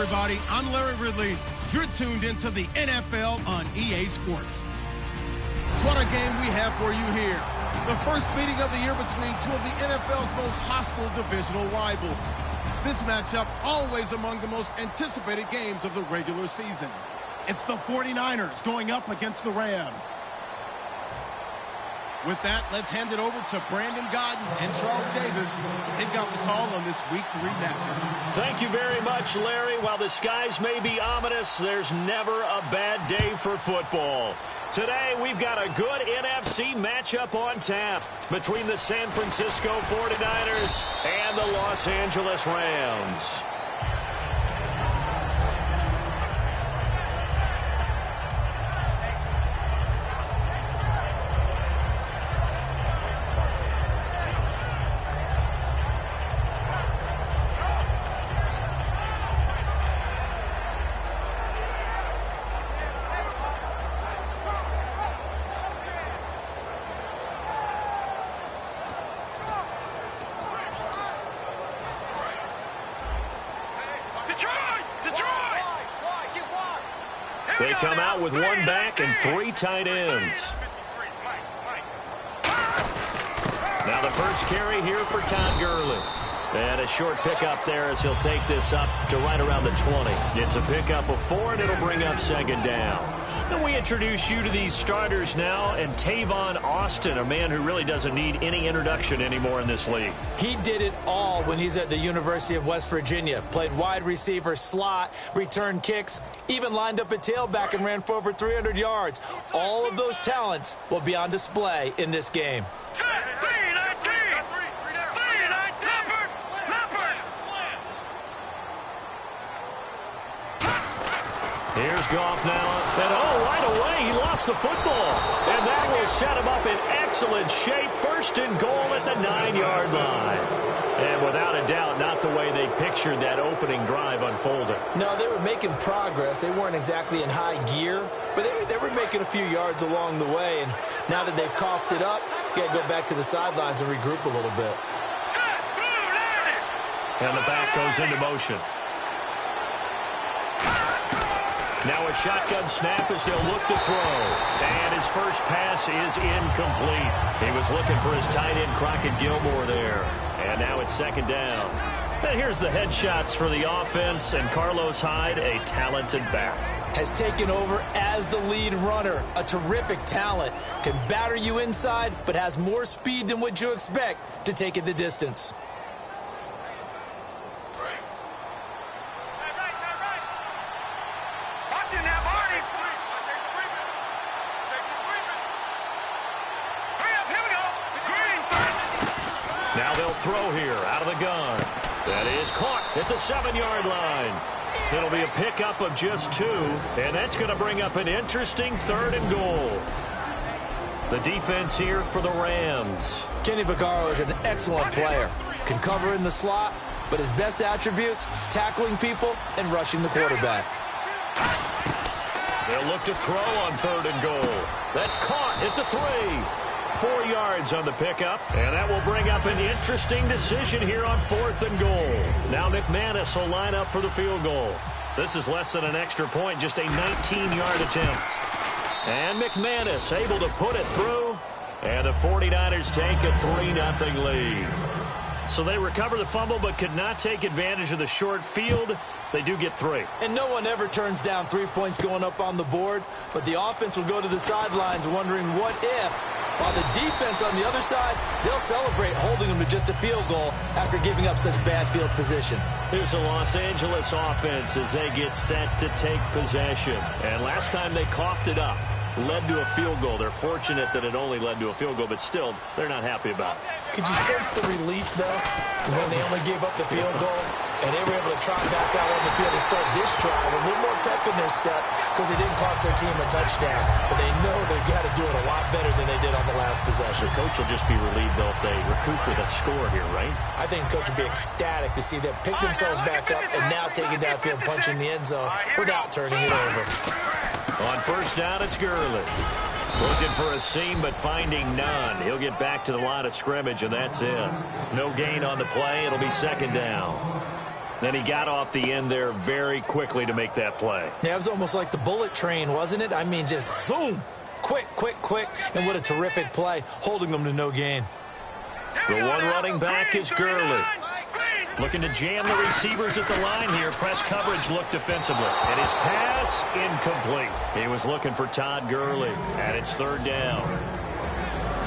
everybody. I'm Larry Ridley. You're tuned into the NFL on EA Sports. What a game we have for you here. The first meeting of the year between two of the NFL's most hostile divisional rivals. This matchup always among the most anticipated games of the regular season. It's the 49ers going up against the Rams. With that, let's hand it over to Brandon Gaudin and Charles Davis. They've got the call on this Week 3 matchup. Thank you very much, Larry. While the skies may be ominous, there's never a bad day for football. Today, we've got a good NFC matchup on tap between the San Francisco 49ers and the Los Angeles Rams. They come out with one back and three tight ends. Now the first carry here for Todd Gurley. And a short pickup there as he'll take this up to right around the 20. It's a pickup of 4, and it'll bring up second down. And we introduce you to these starters now, and Tavon Austin, a man who really doesn't need any introduction anymore in this league. He did it all when he's at the University of West Virginia. Played wide receiver, slot, returned kicks, even lined up a tailback and ran for over 300 yards. All of those talents will be on display in this game. Here's Goff now, and right away he lost the football. And that will set him up in excellent shape. First and goal at the 9-yard line. And without a doubt, not the way they pictured that opening drive unfolding. No, they were making progress. They weren't exactly in high gear, but they were making a few yards along the way. And now that they've coughed it up, you got to go back to the sidelines and regroup a little bit. And the back goes into motion. Now a shotgun snap as they'll look to throw. And his first pass is incomplete. He was looking for his tight end, Crockett Gilmore, there. And now it's second down. And here's the headshots for the offense. And Carlos Hyde, a talented back. Has taken over as the lead runner. A terrific talent. Can batter you inside, but has more speed than what you expect to take it the distance. Now they'll throw here out of the gun. That is caught at the 7-yard line. It'll be a pickup of just 2, and that's going to bring up an interesting 3rd and goal. The defense here for the Rams. Kenny Vaccaro is an excellent player. Can cover in the slot, but his best attributes, tackling people and rushing the quarterback. They'll look to throw on 3rd and goal. That's caught at the 3. 4 yards on the pickup, and that will bring up an interesting decision here on 4th and goal. Now McManus will line up for the field goal. This is less than an extra point, just a 19-yard attempt. And McManus able to put it through, and the 49ers take a 3-0 lead. So they recover the fumble but could not take advantage of the short field. They do get 3. And no one ever turns down 3 points going up on the board, but the offense will go to the sidelines wondering what if. While the defense on the other side, they'll celebrate holding them to just a field goal after giving up such bad field position. Here's the Los Angeles offense as they get set to take possession. And last time they coughed it up, led to a field goal. They're fortunate that it only led to a field goal, but still, they're not happy about it. Could you sense the relief, though, when they only gave up the field goal and they were able to trot back out on the field and start this drive a little more pep in their step because it didn't cost their team a touchdown, but they know they've got to do it a lot better than they did on the last possession. The coach will just be relieved, though, if they recoup with a score here, right? I think the coach will be ecstatic to see them pick themselves back up and now take it downfield, punching the end zone without turning it over. On first down, it's Gurley. Looking for a seam, but finding none. He'll get back to the line of scrimmage, and that's it. No gain on the play. It'll be second down. Then he got off the end there very quickly to make that play. Yeah, it was almost like the bullet train, wasn't it? I mean, just zoom. Quick, quick, quick. And what a terrific play, holding them to no gain. The one running back is Gurley. Looking to jam the receivers at the line here. Press coverage looked defensively. And his pass incomplete. He was looking for Todd Gurley. And it's third down.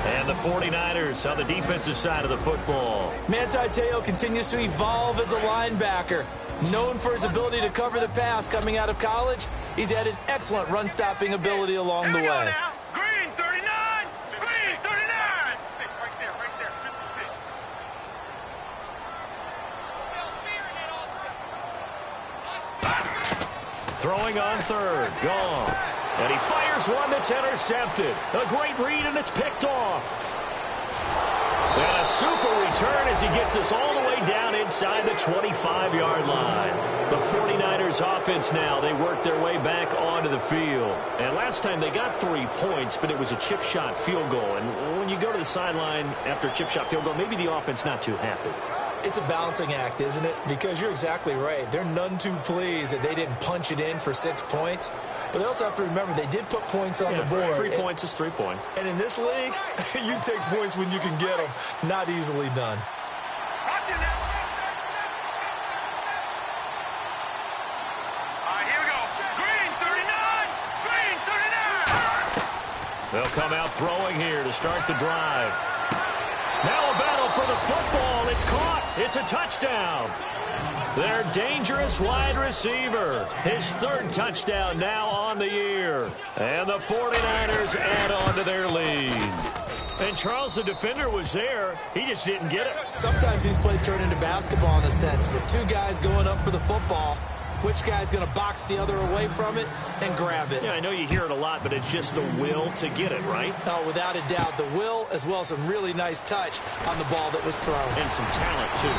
And the 49ers on the defensive side of the football. Manti Te'o continues to evolve as a linebacker. Known for his ability to cover the pass coming out of college, he's added excellent run-stopping ability along the way. Green 39! Green 39! 56, right there, 56. Throwing on third. Goff. And he fires one that's intercepted. A great read, and it's picked off. And a super return as he gets us all the way down inside the 25-yard line. The 49ers offense now, they work their way back onto the field. And last time they got 3 points, but it was a chip shot field goal. And when you go to the sideline after a chip shot field goal, maybe the offense not too happy. It's a balancing act, isn't it? Because you're exactly right. They're none too pleased that they didn't punch it in for 6 points. But they also have to remember they did put points on the board. 3 points is 3 points. And in this league, you take points when you can get them. Not easily done. Watch it now. All right, here we go. Green 39! Green 39! They'll come out throwing here to start the drive. Now a battle for the football. It's caught. It's a touchdown. Their dangerous wide receiver. His third touchdown now on the year. And the 49ers add on to their lead. And Charles, the defender, was there. He just didn't get it. Sometimes these plays turn into basketball in a sense. With two guys going up for the football, which guy's going to box the other away from it and grab it? Yeah, I know you hear it a lot, but it's just the will to get it, right? Oh, without a doubt. The will as well as some really nice touch on the ball that was thrown. And some talent, too.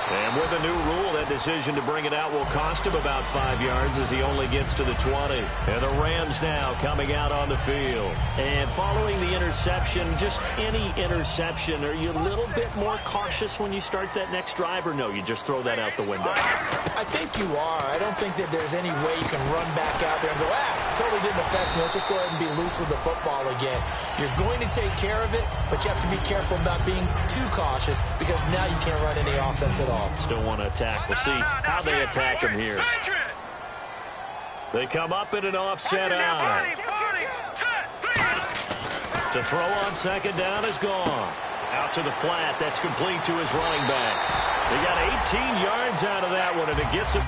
And with a new rule, that decision to bring it out will cost him about 5 yards as he only gets to the 20. And the Rams now coming out on the field. And following the interception, just any interception, are you a little bit more cautious when you start that next drive, or no, you just throw that out the window? I think you are. I don't think that there's any way you can run back out there and go, totally didn't affect me. Let's just go ahead and be loose with the football again. You're going to take care of it, but you have to be careful about being too cautious because now you can't run any offense at all. Still want to attack. We'll see how they attack him here. They come up in an offset eye. To throw on second down is Goff. Out to the flat. That's complete to his running back. They got 18 yards out of that one, and it gets him.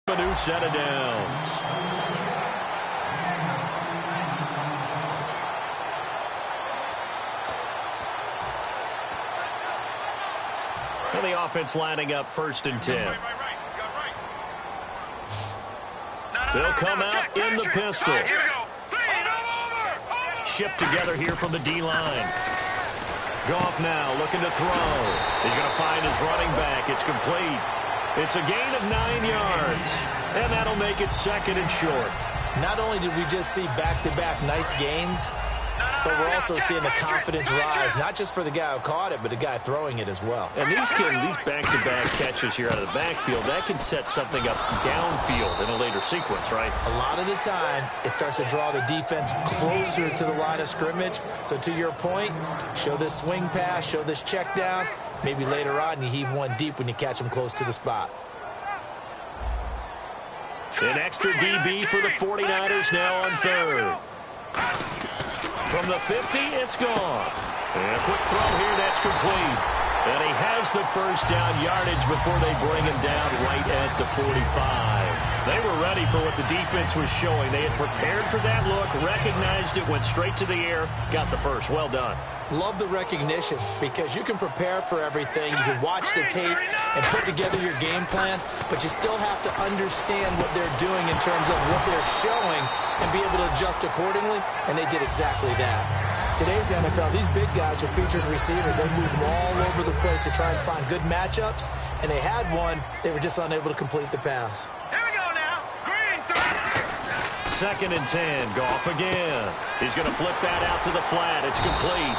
A new set of downs. And the offense lining up 1st and 10. They'll come out in the pistol. Shift together here from the D-line. Goff now looking to throw. He's going to find his running back. It's complete. It's a gain of 9 yards, and that'll make it 2nd and short. Not only did we just see back-to-back nice gains, but we're also seeing the confidence rise, not just for the guy who caught it, but the guy throwing it as well. And these back-to-back catches here out of the backfield, that can set something up downfield in a later sequence, right? A lot of the time, it starts to draw the defense closer to the line of scrimmage. So to your point, show this swing pass, show this check down. Maybe later on you heave one deep when you catch them close to the spot. An extra DB for the 49ers now on third. From the 50, it's Goff. And a quick throw here, that's complete. And he has the first down yardage before they bring him down right at the 45. They were ready for what the defense was showing. They had prepared for that look, recognized it, went straight to the air, got the first. Well done. Love the recognition because you can prepare for everything. You can watch the tape and put together your game plan, but you still have to understand what they're doing in terms of what they're showing and be able to adjust accordingly, and they did exactly that. Today's NFL, these big guys are featured receivers. They move them all over the place to try and find good matchups, and they had one. They were just unable to complete the pass. Here we go now. Green, 2nd and 10. Goff again. He's going to flip that out to the flat. It's complete.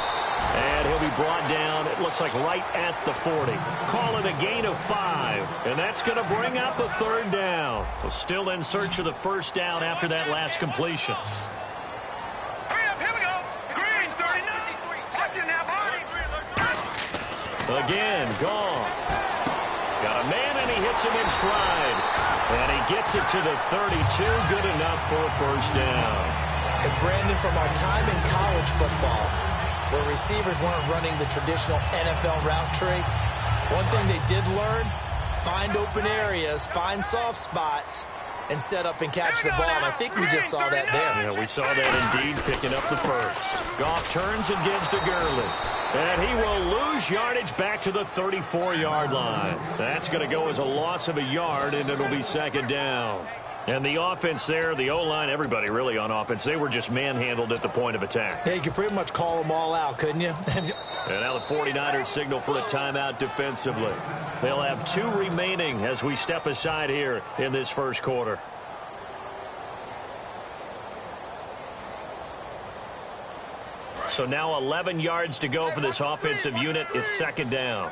And he'll be brought down, it looks like right at the 40. Call it a gain of 5. And that's going to bring up a 3rd down. So still in search of the first down after that last completion. Hurry up, here we go. Green, 39. Watch it now, buddy. Again, Goff. Got a man, and he hits him in stride. And he gets it to the 32. Good enough for a first down. And Brandon, from our time in college football, where receivers weren't running the traditional NFL route tree, one thing they did learn, find open areas, find soft spots, and set up and catch the ball. And I think we just saw that there. Yeah, we saw that indeed, picking up the first. Goff turns and gives to Gurley. And he will lose yardage back to the 34-yard line. That's going to go as a loss of a yard, and it'll be 2nd down. And the offense there, the O-line, everybody really on offense, they were just manhandled at the point of attack. Yeah, you could pretty much call them all out, couldn't you? And now the 49ers signal for a timeout defensively. They'll have 2 remaining as we step aside here in this first quarter. So now 11 yards to go for this offensive unit. It's 2nd down.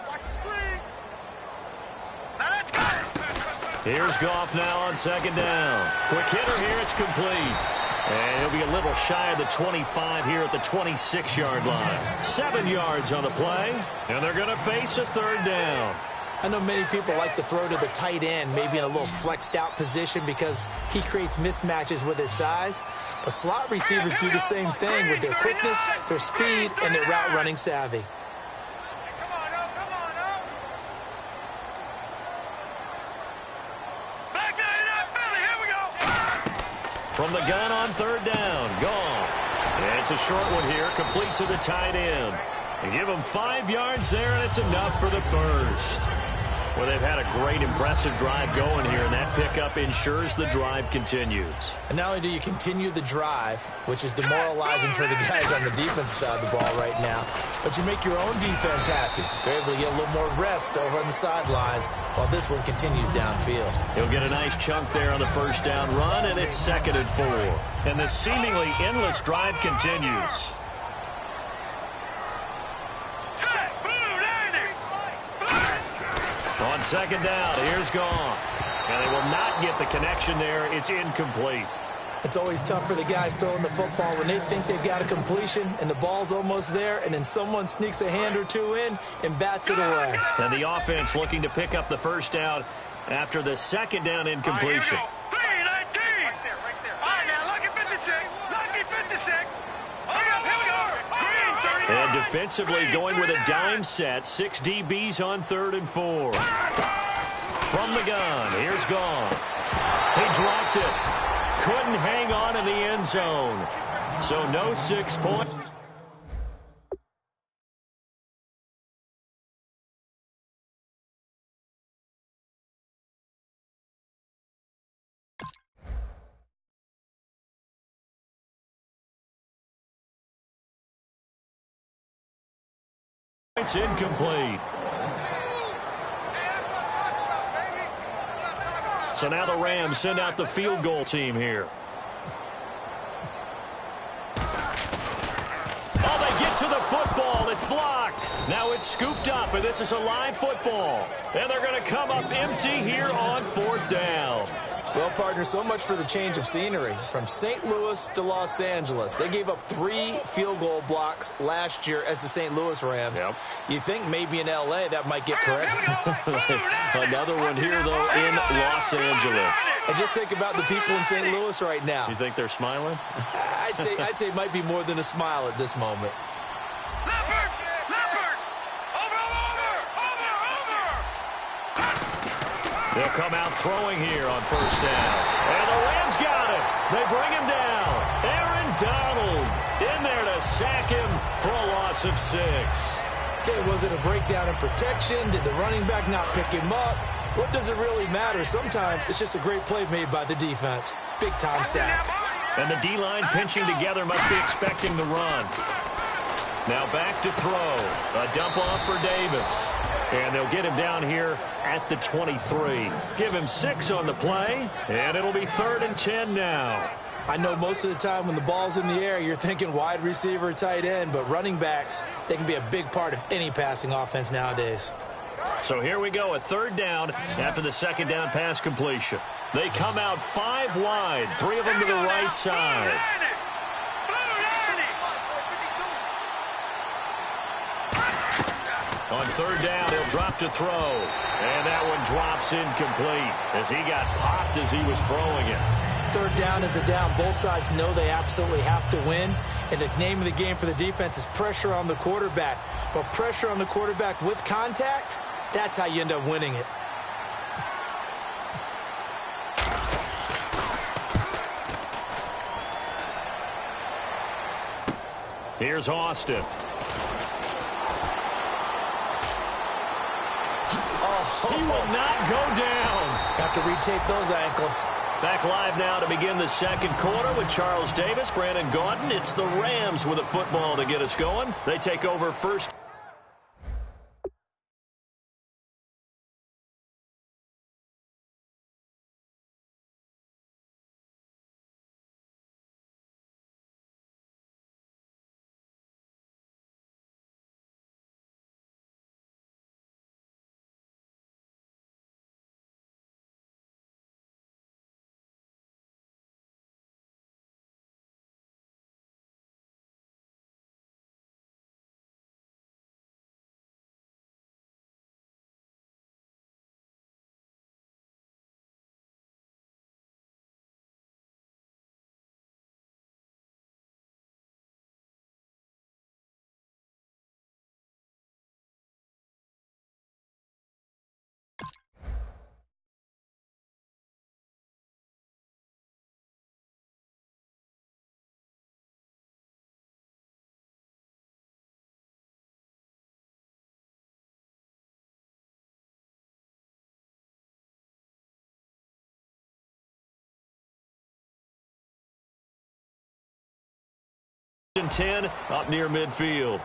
Here's Goff now on 2nd down. Quick hitter here. It's complete. And he'll be a little shy of the 25 here at the 26-yard line. 7 yards on the play. And they're going to face a 3rd down. I know many people like to throw to the tight end, maybe in a little flexed out position because he creates mismatches with his size. But slot receivers do the same thing with their quickness, their speed, and their route running savvy. From the gun on 3rd down, Goff. And it's a short one here, complete to the tight end. They give him 5 yards there, and it's enough for the first. Well, they've had a great, impressive drive going here, and that pickup ensures the drive continues. And not only do you continue the drive, which is demoralizing for the guys on the defensive side of the ball right now, but you make your own defense happy. They're able to get a little more rest over on the sidelines while this one continues downfield. He'll get a nice chunk there on the first down run, and it's 2nd and 4. And the seemingly endless drive continues. On 2nd down, here's Goff. And they will not get the connection there. It's incomplete. It's always tough for the guys throwing the football when they think they've got a completion and the ball's almost there, and then someone sneaks a hand or two in and bats it away. And the offense looking to pick up the first down after the 2nd down incompletion. Right there. All right, now, lucky 56. Lucky 56. Here we go. Green, 39. And defensively going with a dime set. 6 DBs on 3rd and 4. From the gun, here's Goff. He dropped it. Couldn't hang on in the end zone. So no 6 points. It's incomplete. So now the Rams send out the field goal team here. Oh, they get to the football. It's blocked. Now it's scooped up, and this is a live football. And they're going to come up empty here on 4th down. Well, partner, so much for the change of scenery. From St. Louis to Los Angeles, they gave up 3 field goal blocks last year as the St. Louis Rams. Yep. You think maybe in L.A. that might get corrected. Another one here, though, in Los Angeles. And just think about the people in St. Louis right now. You think they're smiling? I'd say it might be more than a smile at this moment. They'll come out throwing here on first down. And the Rams got it. They bring him down. Aaron Donald in there to sack him for a loss of 6. Okay, was it a breakdown in protection? Did the running back not pick him up? What does it really matter? Sometimes it's just a great play made by the defense. Big-time sack. And the D-line pinching together must be expecting the run. Now back to throw. A dump off for Davis. And they'll get him down here at the 23. Give him 6 on the play, and it'll be 3rd and 10 now. I know most of the time when the ball's in the air, you're thinking wide receiver, tight end, but running backs, they can be a big part of any passing offense nowadays. So here we go, a 3rd down after the 2nd down pass completion. They come out 5 wide, 3 of them to the right side. On 3rd down, he'll drop to throw. And that one drops incomplete as he got popped as he was throwing it. 3rd down is the down. Both sides know they absolutely have to win. And the name of the game for the defense is pressure on the quarterback. But pressure on the quarterback with contact, that's how you end up winning it. Here's Austin. He will not go down. Have to retake those ankles. Back live now to begin the 2nd quarter with Charles Davis, Brandon Gaudin. It's the Rams with a football to get us going. They take over first. And 10 up near midfield.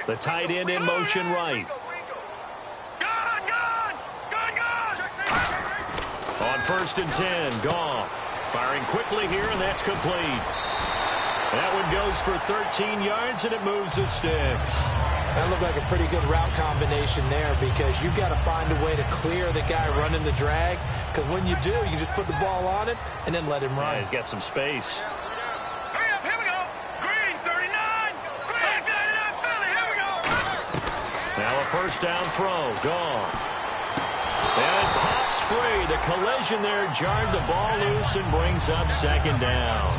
The tight end in motion right. On 1st and 10, Goff firing quickly here, and that's complete. That one goes for 13 yards, and it moves the sticks. That looked like a pretty good route combination there because you've got to find a way to clear the guy running the drag because when you do, you just put the ball on him and then let him run. Yeah, he's got some space. Hurry up, here we go. Green, 39. Green, 39, Philly, here we go. Now a 1st down throw, gone. And it pops free. The collision there jarred the ball loose and brings up 2nd down.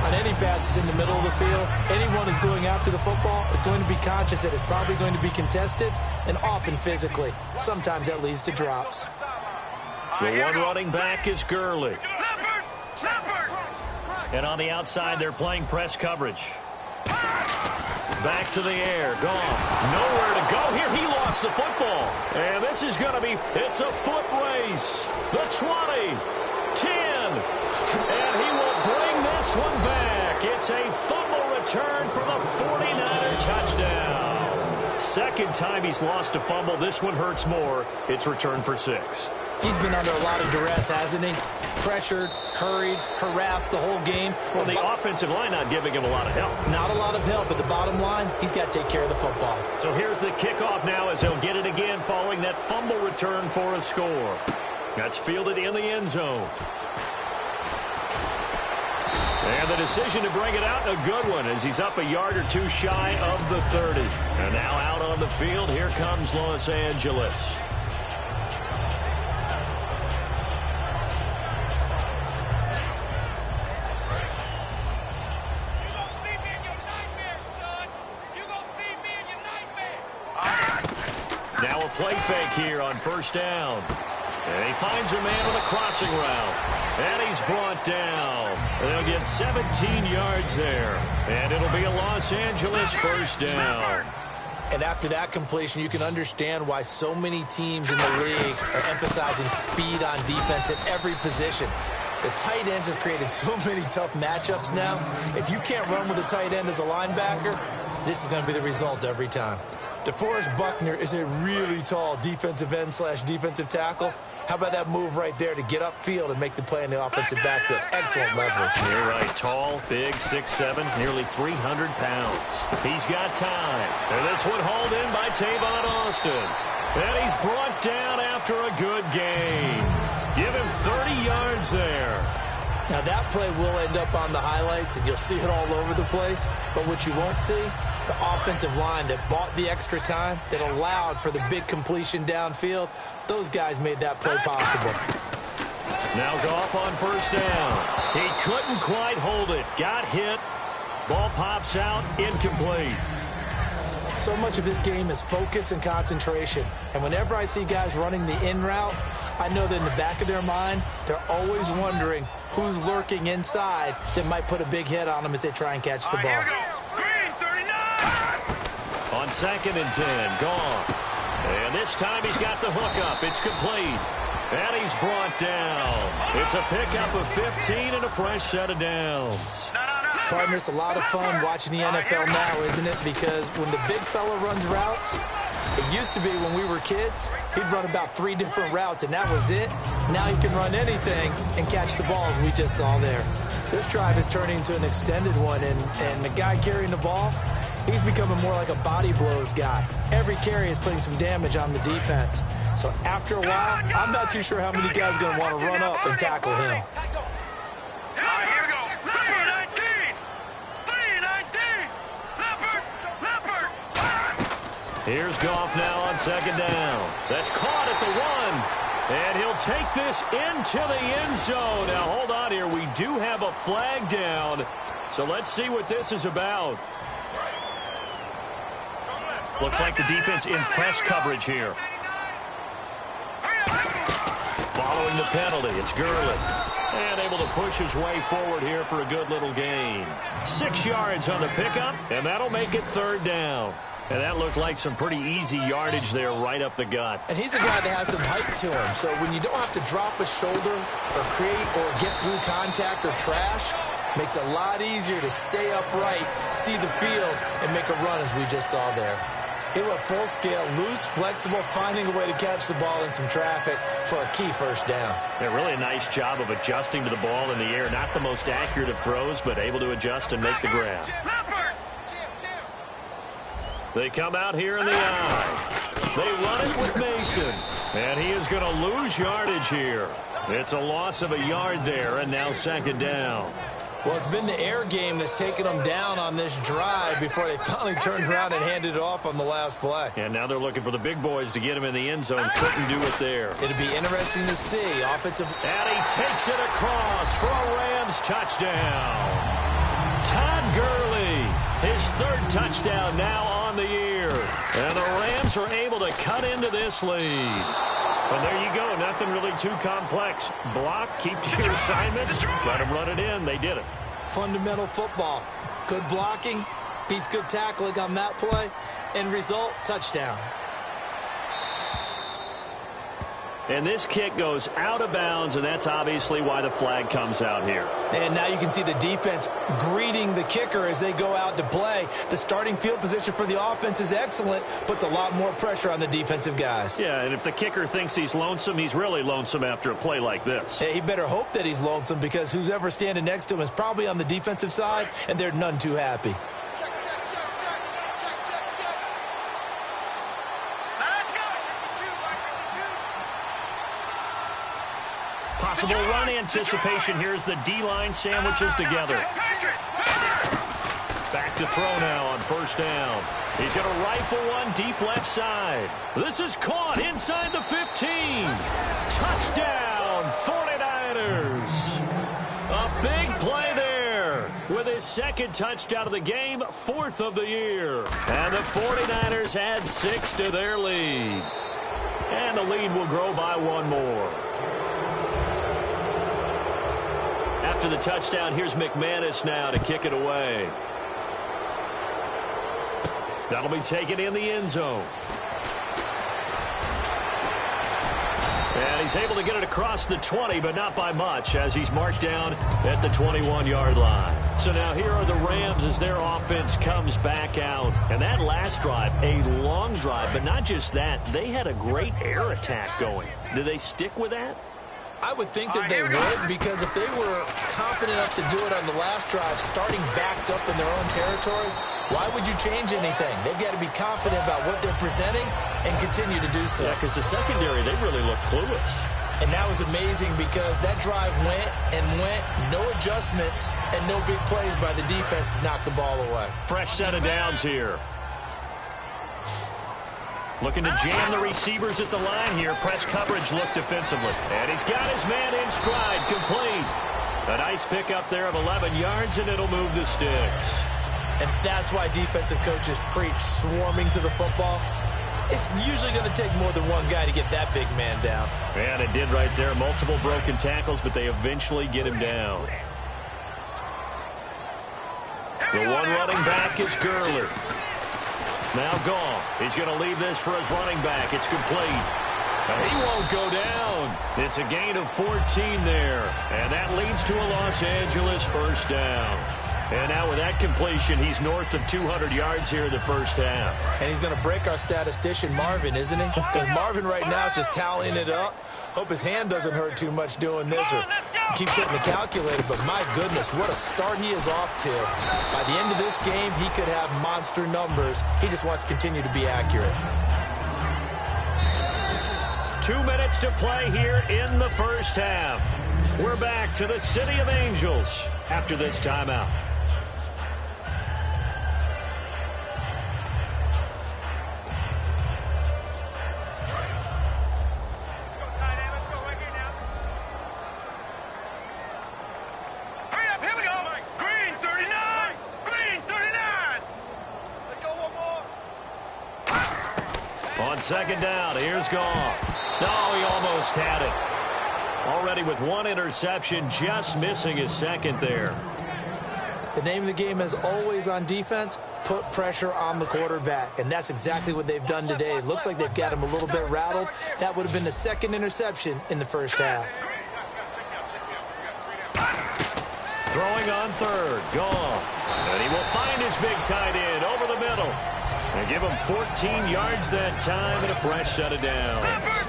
On any passes in the middle of the field, anyone who's going after the football is going to be conscious that it's probably going to be contested and often physically. Sometimes that leads to drops. The one running back is Gurley. And on the outside, they're playing press coverage. Back to the air, gone. Nowhere to go here. He lost the football. And this is going to be, it's a foot race. The 20, 10, and he will bring this one back. It's a fumble return for the 49er touchdown. 2nd time he's lost a fumble. This one hurts more. It's returned for 6. He's been under a lot of duress, hasn't he? Pressured, hurried, harassed the whole game. Well, the offensive line not giving him a lot of help. Not a lot of help, but the bottom line, he's got to take care of the football. So here's the kickoff now as he'll get it again following that fumble return for a score. That's fielded in the end zone. And the decision to bring it out, a good one, as he's up a yard or two shy of the 30. And now out on the field, here comes Los Angeles. play fake here on first down. And he finds a man with a crossing route. And he's brought down. They'll get 17 yards there. And it'll be a Los Angeles first down. And after that completion, you can understand why so many teams in the league are emphasizing speed on defense at every position. The tight ends have created so many tough matchups now. If you can't run with a tight end as a linebacker, this is going to be the result every time. DeForest Buckner is a really tall defensive end / defensive tackle. How about that move right there to get upfield and make the play in the offensive backfield? Excellent leverage. You're right. Tall, big, 6'7", nearly 300 pounds. He's got time. And this one hauled in by Tavon Austin. And he's brought down after a good gain. Give him 30 yards there. Now that play will end up on the highlights, and you'll see it all over the place. But what you won't see, the offensive line that bought the extra time, that allowed for the big completion downfield, those guys made that play possible. Now Goff on first down. He couldn't quite hold it. Got hit. Ball pops out. Incomplete. So much of this game is focus and concentration. And whenever I see guys running the in route, I know that in the back of their mind, they're always wondering who's lurking inside that might put a big hit on them as they try and catch the ball. Here we go. Green, 39. On 2nd and 10, Goff. And this time he's got the hook up. It's complete. And he's brought down. It's a pickup of 15 and a fresh set of downs. Partner, it's a lot of fun watching the NFL now, isn't it? Because when the big fella runs routes, it used to be when we were kids, he'd run about 3 different routes, and that was it. Now he can run anything and catch the ball, as we just saw there. This drive is turning into an extended one, and the guy carrying the ball, he's becoming more like a body blows guy. Every carry is putting some damage on the defense. So after a while, I'm not too sure how many guys are going to want to run up and tackle him. Here we go. Leopard 19. 319. Leopard. Here's Goff now on 2nd down. That's caught at the 1. And he'll take this into the end zone. Now, hold on here. We do have a flag down. So let's see what this is about. Looks like the defense in press coverage here. Following the penalty, it's Gurley. And able to push his way forward here for a good little gain. 6 yards on the pickup, and that'll make it 3rd down. And that looked like some pretty easy yardage there right up the gut. And he's a guy that has some height to him, so when you don't have to drop a shoulder or create or get through contact or trash, makes it a lot easier to stay upright, see the field, and make a run as we just saw there. He went full scale, loose, flexible, finding a way to catch the ball in some traffic for a key first down. Yeah, really a nice job of adjusting to the ball in the air. Not the most accurate of throws, but able to adjust and make the grab. They come out here in the eye. They run it with Mason. And he is going to lose yardage here. It's a loss of a yard there, and now 2nd down. Well, it's been the air game that's taken them down on this drive before they finally turned around and handed it off on the last play. And now they're looking for the big boys to get him in the end zone. Couldn't do it there. It'll be interesting to see. Offensive. And he takes it across for a Rams touchdown. Todd Gurley, his 3rd touchdown now on the year. And the Rams are able to cut into this lead. And there you go. Nothing really too complex. Block, keep to your assignments, let them run it in. They did it. Fundamental football. Good blocking beats good tackling on that play. End result, touchdown. And this kick goes out of bounds, and that's obviously why the flag comes out here. And now you can see the defense greeting the kicker as they go out to play. The starting field position for the offense is excellent, puts a lot more pressure on the defensive guys. Yeah, and if the kicker thinks he's lonesome, he's really lonesome after a play like this. He better hope that he's lonesome, because who's ever standing next to him is probably on the defensive side, and they're none too happy. Possible run anticipation here as the D-line sandwiches together. Back to throw now on 1st down. He's going to rifle one deep left side. This is caught inside the 15. Touchdown, 49ers. A big play there with his 2nd touchdown of the game, 4th of the year. And the 49ers add 6 to their lead. And the lead will grow by one more. After the touchdown, here's McManus now to kick it away. That'll be taken in the end zone. And he's able to get it across the 20, but not by much, as he's marked down at the 21-yard line. So now here are the Rams as their offense comes back out. And that last drive, a long drive, but not just that. They had a great air attack going. Do they stick with that? I would think that they would, because if they were confident enough to do it on the last drive, starting backed up in their own territory, why would you change anything? They've got to be confident about what they're presenting and continue to do so. Yeah, because the secondary, they really look clueless. And that was amazing because that drive went and went, no adjustments, and no big plays by the defense to knock the ball away. Fresh set of downs here. Looking to jam the receivers at the line here. Press coverage look defensively. And he's got his man in stride, complete. A nice pickup there of 11 yards, and it'll move the sticks. And that's why defensive coaches preach swarming to the football. It's usually going to take more than one guy to get that big man down. And it did right there. Multiple broken tackles, but they eventually get him down. The one running back is Gurley. Now Goff. He's going to leave this for his running back. It's complete. He won't go down. It's a gain of 14 there. And that leads to a Los Angeles first down. And now with that completion, he's north of 200 yards here in the first half. And he's going to break our statistician, Marvin, isn't he? Because Marvin right now is just tallying it up. Hope his hand doesn't hurt too much doing this or keeps hitting the calculator. But my goodness, what a start he is off to. By the end of this game, he could have monster numbers. He just wants to continue to be accurate. 2 minutes to play here in the first half. We're back to the City of Angels after this timeout. On second down, here's Goff. No, he almost had it. Already with one interception, just missing his second there. The name of the game is always on defense, put pressure on the quarterback. And that's exactly what they've done today. It looks like they've got him a little bit rattled. That would have been the second interception in the first half. Throwing on third, Goff. And he will find his big tight end over the middle. And give him 14 yards that time and a fresh set of downs.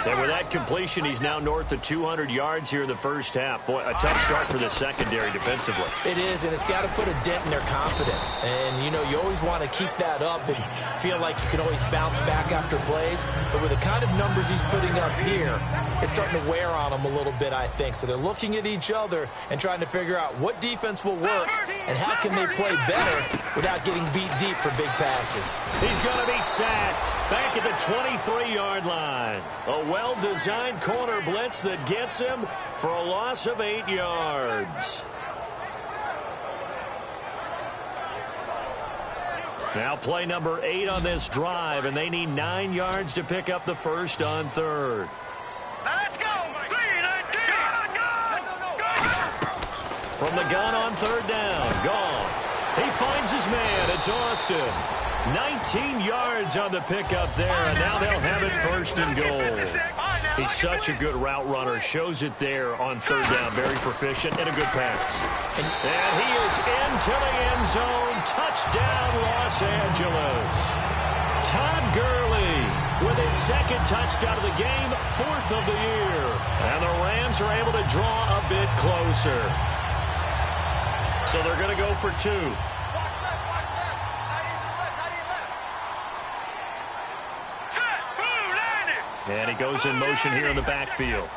And with that completion, he's now north of 200 yards here in the first half. Boy, a tough start for the secondary defensively. It is, and it's got to put a dent in their confidence. And, you know, you always want to keep that up and feel like you can always bounce back after plays. But with the kind of numbers he's putting up here, it's starting to wear on them a little bit, I think. So they're looking at each other and trying to figure out what defense will work and how can they play better without getting beat deep for big passes. He's going to be sacked back at the 23-yard line. A well-designed corner blitz that gets him for a loss of 8 yards. Now play number 8 on this drive, and they need 9 yards to pick up the first on third. Let's go! From the gun on third down, Goff. He finds his man. It's Austin. 19 yards on the pickup there, and now they'll have it first and goal. He's such a good route runner. Shows it there on third down. Very proficient and a good pass. And he is into the end zone. Touchdown, Los Angeles. Todd Gurley with his second touchdown of the game, 4th of the year. And the Rams are able to draw a bit closer. So they're going to go for 2. And he goes in motion here in the backfield.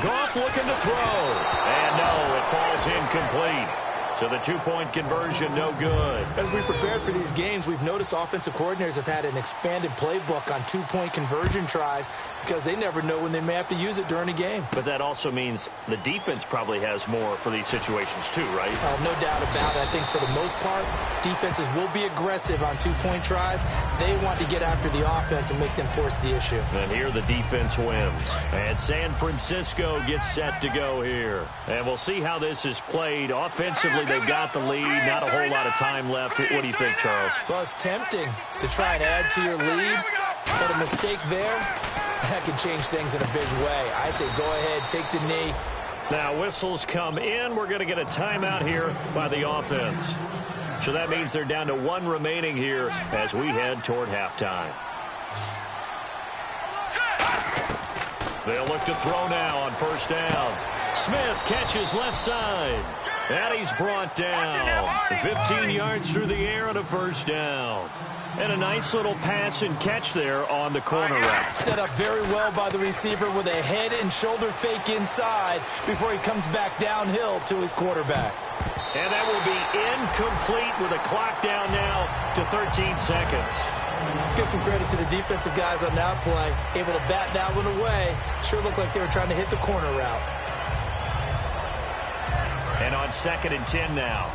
Goff looking to throw. And no, it falls incomplete. So the two-point conversion, no good. As we prepared for these games, we've noticed offensive coordinators have had an expanded playbook on two-point conversion tries because they never know when they may have to use it during a game. But that also means the defense probably has more for these situations too, right? No doubt about it. I think for the most part, defenses will be aggressive on two-point tries. They want to get after the offense and make them force the issue. And here the defense wins. And San Francisco gets set to go here. And we'll see how this is played. Offensively, they've got the lead. Not a whole lot of time left. What do you think, Charles? Well, it's tempting to try and add to your lead, but a mistake there, that could change things in a big way. I say go ahead, take the knee. Now whistles come in. We're going to get a timeout here by the offense. So that means they're down to one remaining here as we head toward halftime. They'll look to throw now on first down. Smith catches left side. And he's brought down. 15 yards through the air on a first down. And a nice little pass and catch there on the corner route. Set up very well by the receiver with a head and shoulder fake inside before he comes back downhill to his quarterback. And that will be incomplete with a clock down now to 13 seconds. Let's give some credit to the defensive guys on that play. Able to bat that one away. Sure looked like they were trying to hit the corner route. And on 2nd and 10 now.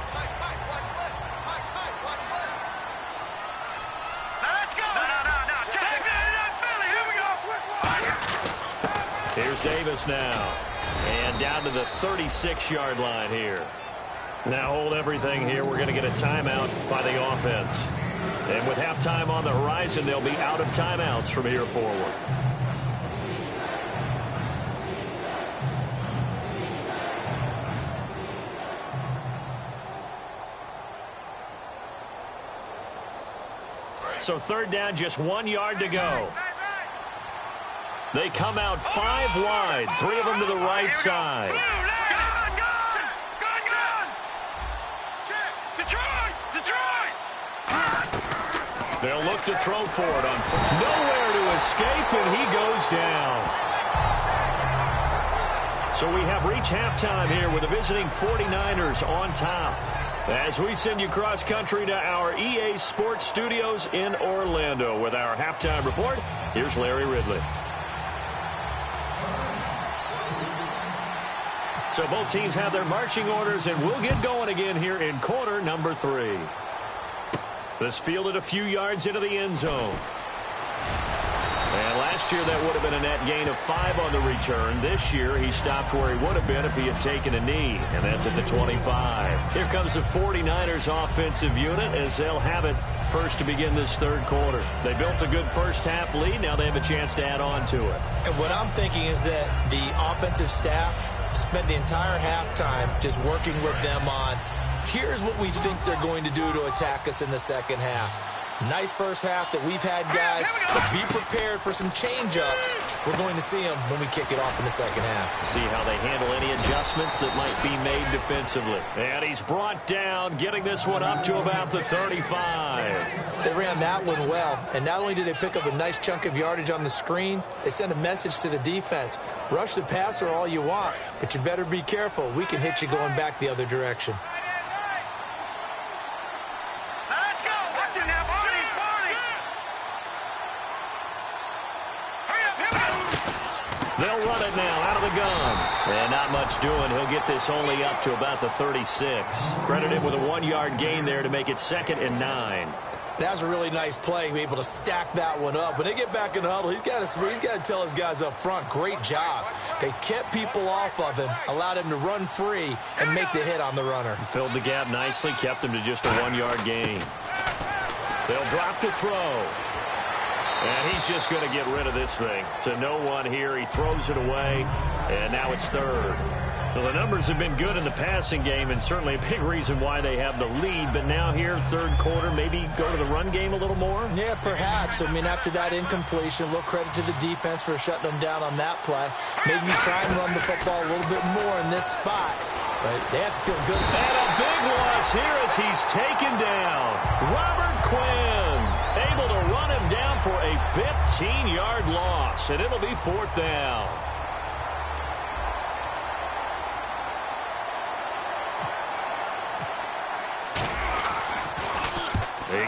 Let's go. No. Take that, Philly. Here we go. Here's Davis now. And down to the 36-yard line here. Now hold everything here. We're going to get a timeout by the offense. And with halftime on the horizon, they'll be out of timeouts from here forward. So 3rd down, just 1 yard to go. They come out 5 wide, 3 of them to the right side. They'll look to throw for it on foot. Nowhere to escape, and he goes down. So we have reached halftime here with the visiting 49ers on top. As we send you cross-country to our EA Sports Studios in Orlando with our halftime report, here's Larry Ridley. So both teams have their marching orders, and we'll get going again here in quarter number 3. This fielded a few yards into the end zone. And last year that would have been a net gain of 5 on the return. This year he stopped where he would have been if he had taken a knee, and that's at the 25. Here comes the 49ers offensive unit as they'll have it first to begin this 3rd quarter. They built a good first half lead. Now they have a chance to add on to it. And what I'm thinking is that the offensive staff spent the entire halftime just working with them on here's what we think they're going to do to attack us in the second half. Nice first half that we've had, guys, but be prepared for some change-ups. We're going to see them when we kick it off in the second half. See how they handle any adjustments that might be made defensively. And he's brought down, getting this one up to about the 35. They ran that one well, and not only did they pick up a nice chunk of yardage on the screen, they sent a message to the defense. Rush the passer all you want, but you better be careful. We can hit you going back the other direction. They'll run it now out of the gun. And not much doing. He'll get this only up to about the 36. Credit him with a 1-yard gain there to make it 2nd and 9. That was a really nice play, able to stack that one up. When they get back in the huddle, he's got to tell his guys up front, great job. They kept people off of him, allowed him to run free and make the hit on the runner. Filled the gap nicely, kept him to just a 1-yard gain. They'll drop to throw. And he's just going to get rid of this thing to no one here. He throws it away, and now it's 3rd. Well, the numbers have been good in the passing game, and certainly a big reason why they have the lead. But now here, 3rd quarter, maybe go to the run game a little more? Yeah, perhaps. I mean, after that incompletion, a little credit to the defense for shutting them down on that play. Maybe you try and run the football a little bit more in this spot. But they have to feel good. And a big loss here as he's taken down. Robert Quinn able to run him down for a 15-yard loss, and it'll be 4th down.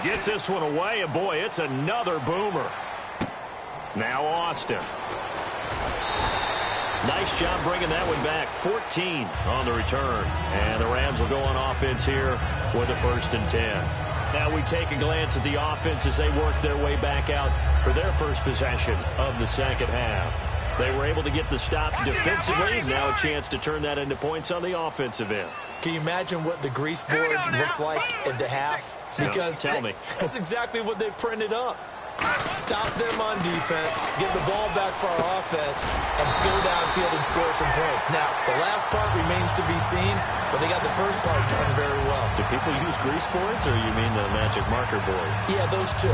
Gets this one away, and boy, it's another boomer. Now Austin. Nice job bringing that one back. 14 on the return. And the Rams will go on offense here with a 1st and 10. Now we take a glance at the offense as they work their way back out for their first possession of the second half. They were able to get the stop defensively. Now a chance to turn that into points on the offensive end. Can you imagine what the grease board looks like at the half? Because tell me. That's exactly what they printed up. Stop them on defense, get the ball back for our offense, and go downfield and score some points. Now, the last part remains to be seen, but they got the first part done very well. Do people use grease boards, or you mean the magic marker board? Yeah, those two.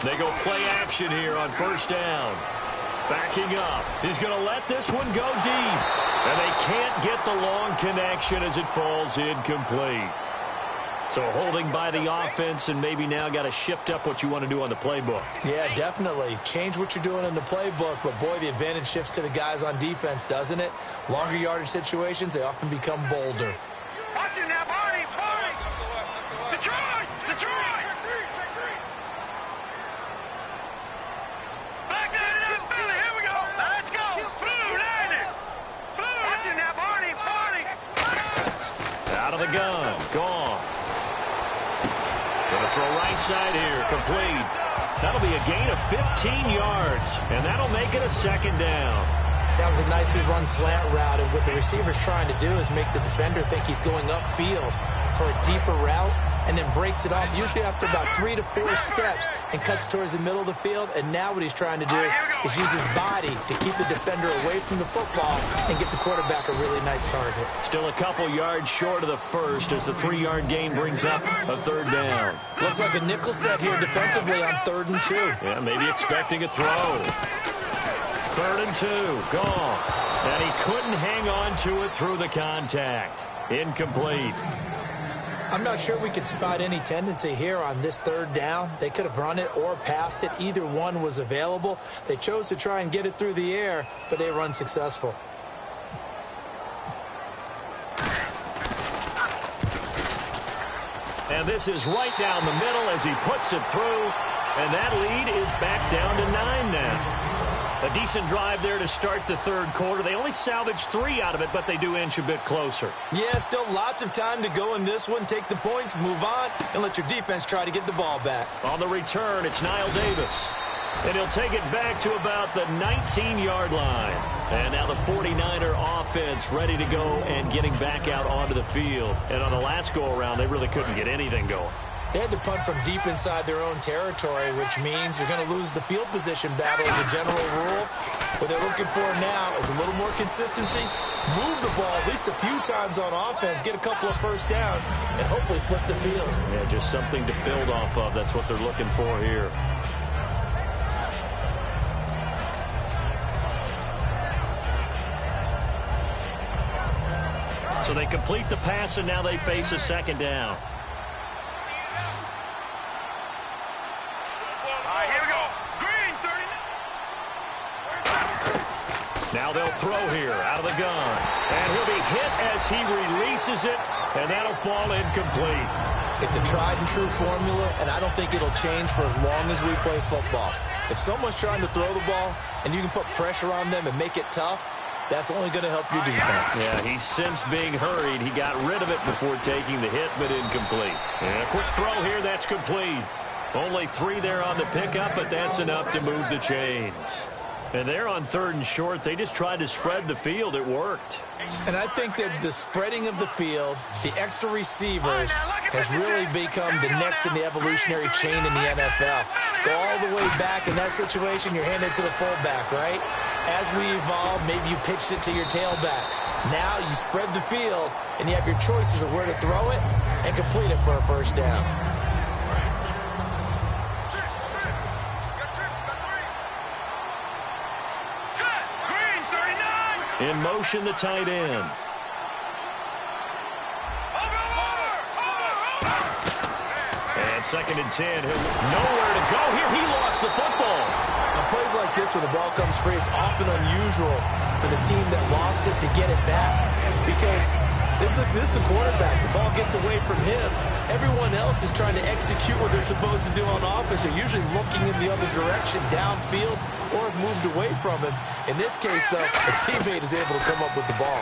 They go play action here on 1st down. Backing up. He's going to let this one go deep. And they can't get the long connection as it falls incomplete. So holding by the offense, and maybe now got to shift up what you want to do on the playbook. Yeah, definitely. Change what you're doing in the playbook, but boy, the advantage shifts to the guys on defense, doesn't it? Longer yardage situations, they often become bolder. Watch it now, Barney! Detroit! Detroit! Back there, Philly, here we go! Let's go! Blue, landing! Blue, watch it now, Barney! Out of the gun. Gone. Gonna throw right side here. Complete. That'll be a gain of 15 yards, and that'll make it a 2nd down. That was a nicely run slant route, and what the receiver's trying to do is make the defender think he's going upfield for a deeper route, and then breaks it off, usually after about 3 to 4 steps, and cuts towards the middle of the field. And now what he's trying to do is use his body to keep the defender away from the football and get the quarterback a really nice target. Still a couple yards short of the first as the 3-yard gain brings up a 3rd down. Looks like a nickel set here defensively on 3rd and 2. Yeah, maybe expecting a throw. 3rd and 2, gone. And he couldn't hang on to it through the contact. Incomplete. I'm not sure we could spot any tendency here on this 3rd down. They could have run it or passed it. Either one was available. They chose to try and get it through the air, but they were unsuccessful. And this is right down the middle as he puts it through. And that lead is back down to 9 now. A decent drive there to start the 3rd quarter. They only salvaged 3 out of it, but they do inch a bit closer. Yeah, still lots of time to go in this one. Take the points, move on, and let your defense try to get the ball back. On the return, it's Knile Davis. And he'll take it back to about the 19-yard line. And now the 49er offense ready to go and getting back out onto the field. And on the last go-around, they really couldn't get anything going. They had to punt from deep inside their own territory, which means you're going to lose the field position battle as a general rule. What they're looking for now is a little more consistency, move the ball at least a few times on offense, get a couple of 1st downs, and hopefully flip the field. Yeah, just something to build off of. That's what they're looking for here. So they complete the pass, and now they face a 2nd down. Now they'll throw here out of the gun. And he'll be hit as he releases it, and that'll fall incomplete. It's a tried-and-true formula, and I don't think it'll change for as long as we play football. If someone's trying to throw the ball and you can put pressure on them and make it tough, that's only going to help your defense. Yeah, he's since being hurried. He got rid of it before taking the hit, but incomplete. And a quick throw here, that's complete. Only 3 there on the pickup, but that's enough to move the chains. And they're on 3rd and short. They just tried to spread the field. It worked. And I think that the spreading of the field, the extra receivers, has really become the next in the evolutionary chain in the NFL. Go all the way back in that situation, you're handed to the fullback, right? As we evolve, maybe you pitched it to your tailback. Now you spread the field, and you have your choices of where to throw it and complete it for a 1st down. In motion, the tight end. And 2nd and 10. Nowhere to go here. He lost the football. On plays like this where the ball comes free, it's often unusual for the team that lost it to get it back. Because this is the quarterback. The ball gets away from him. Everyone else is trying to execute what they're supposed to do on offense. They're usually looking in the other direction, downfield, or have moved away from him. In this case, though, a teammate is able to come up with the ball.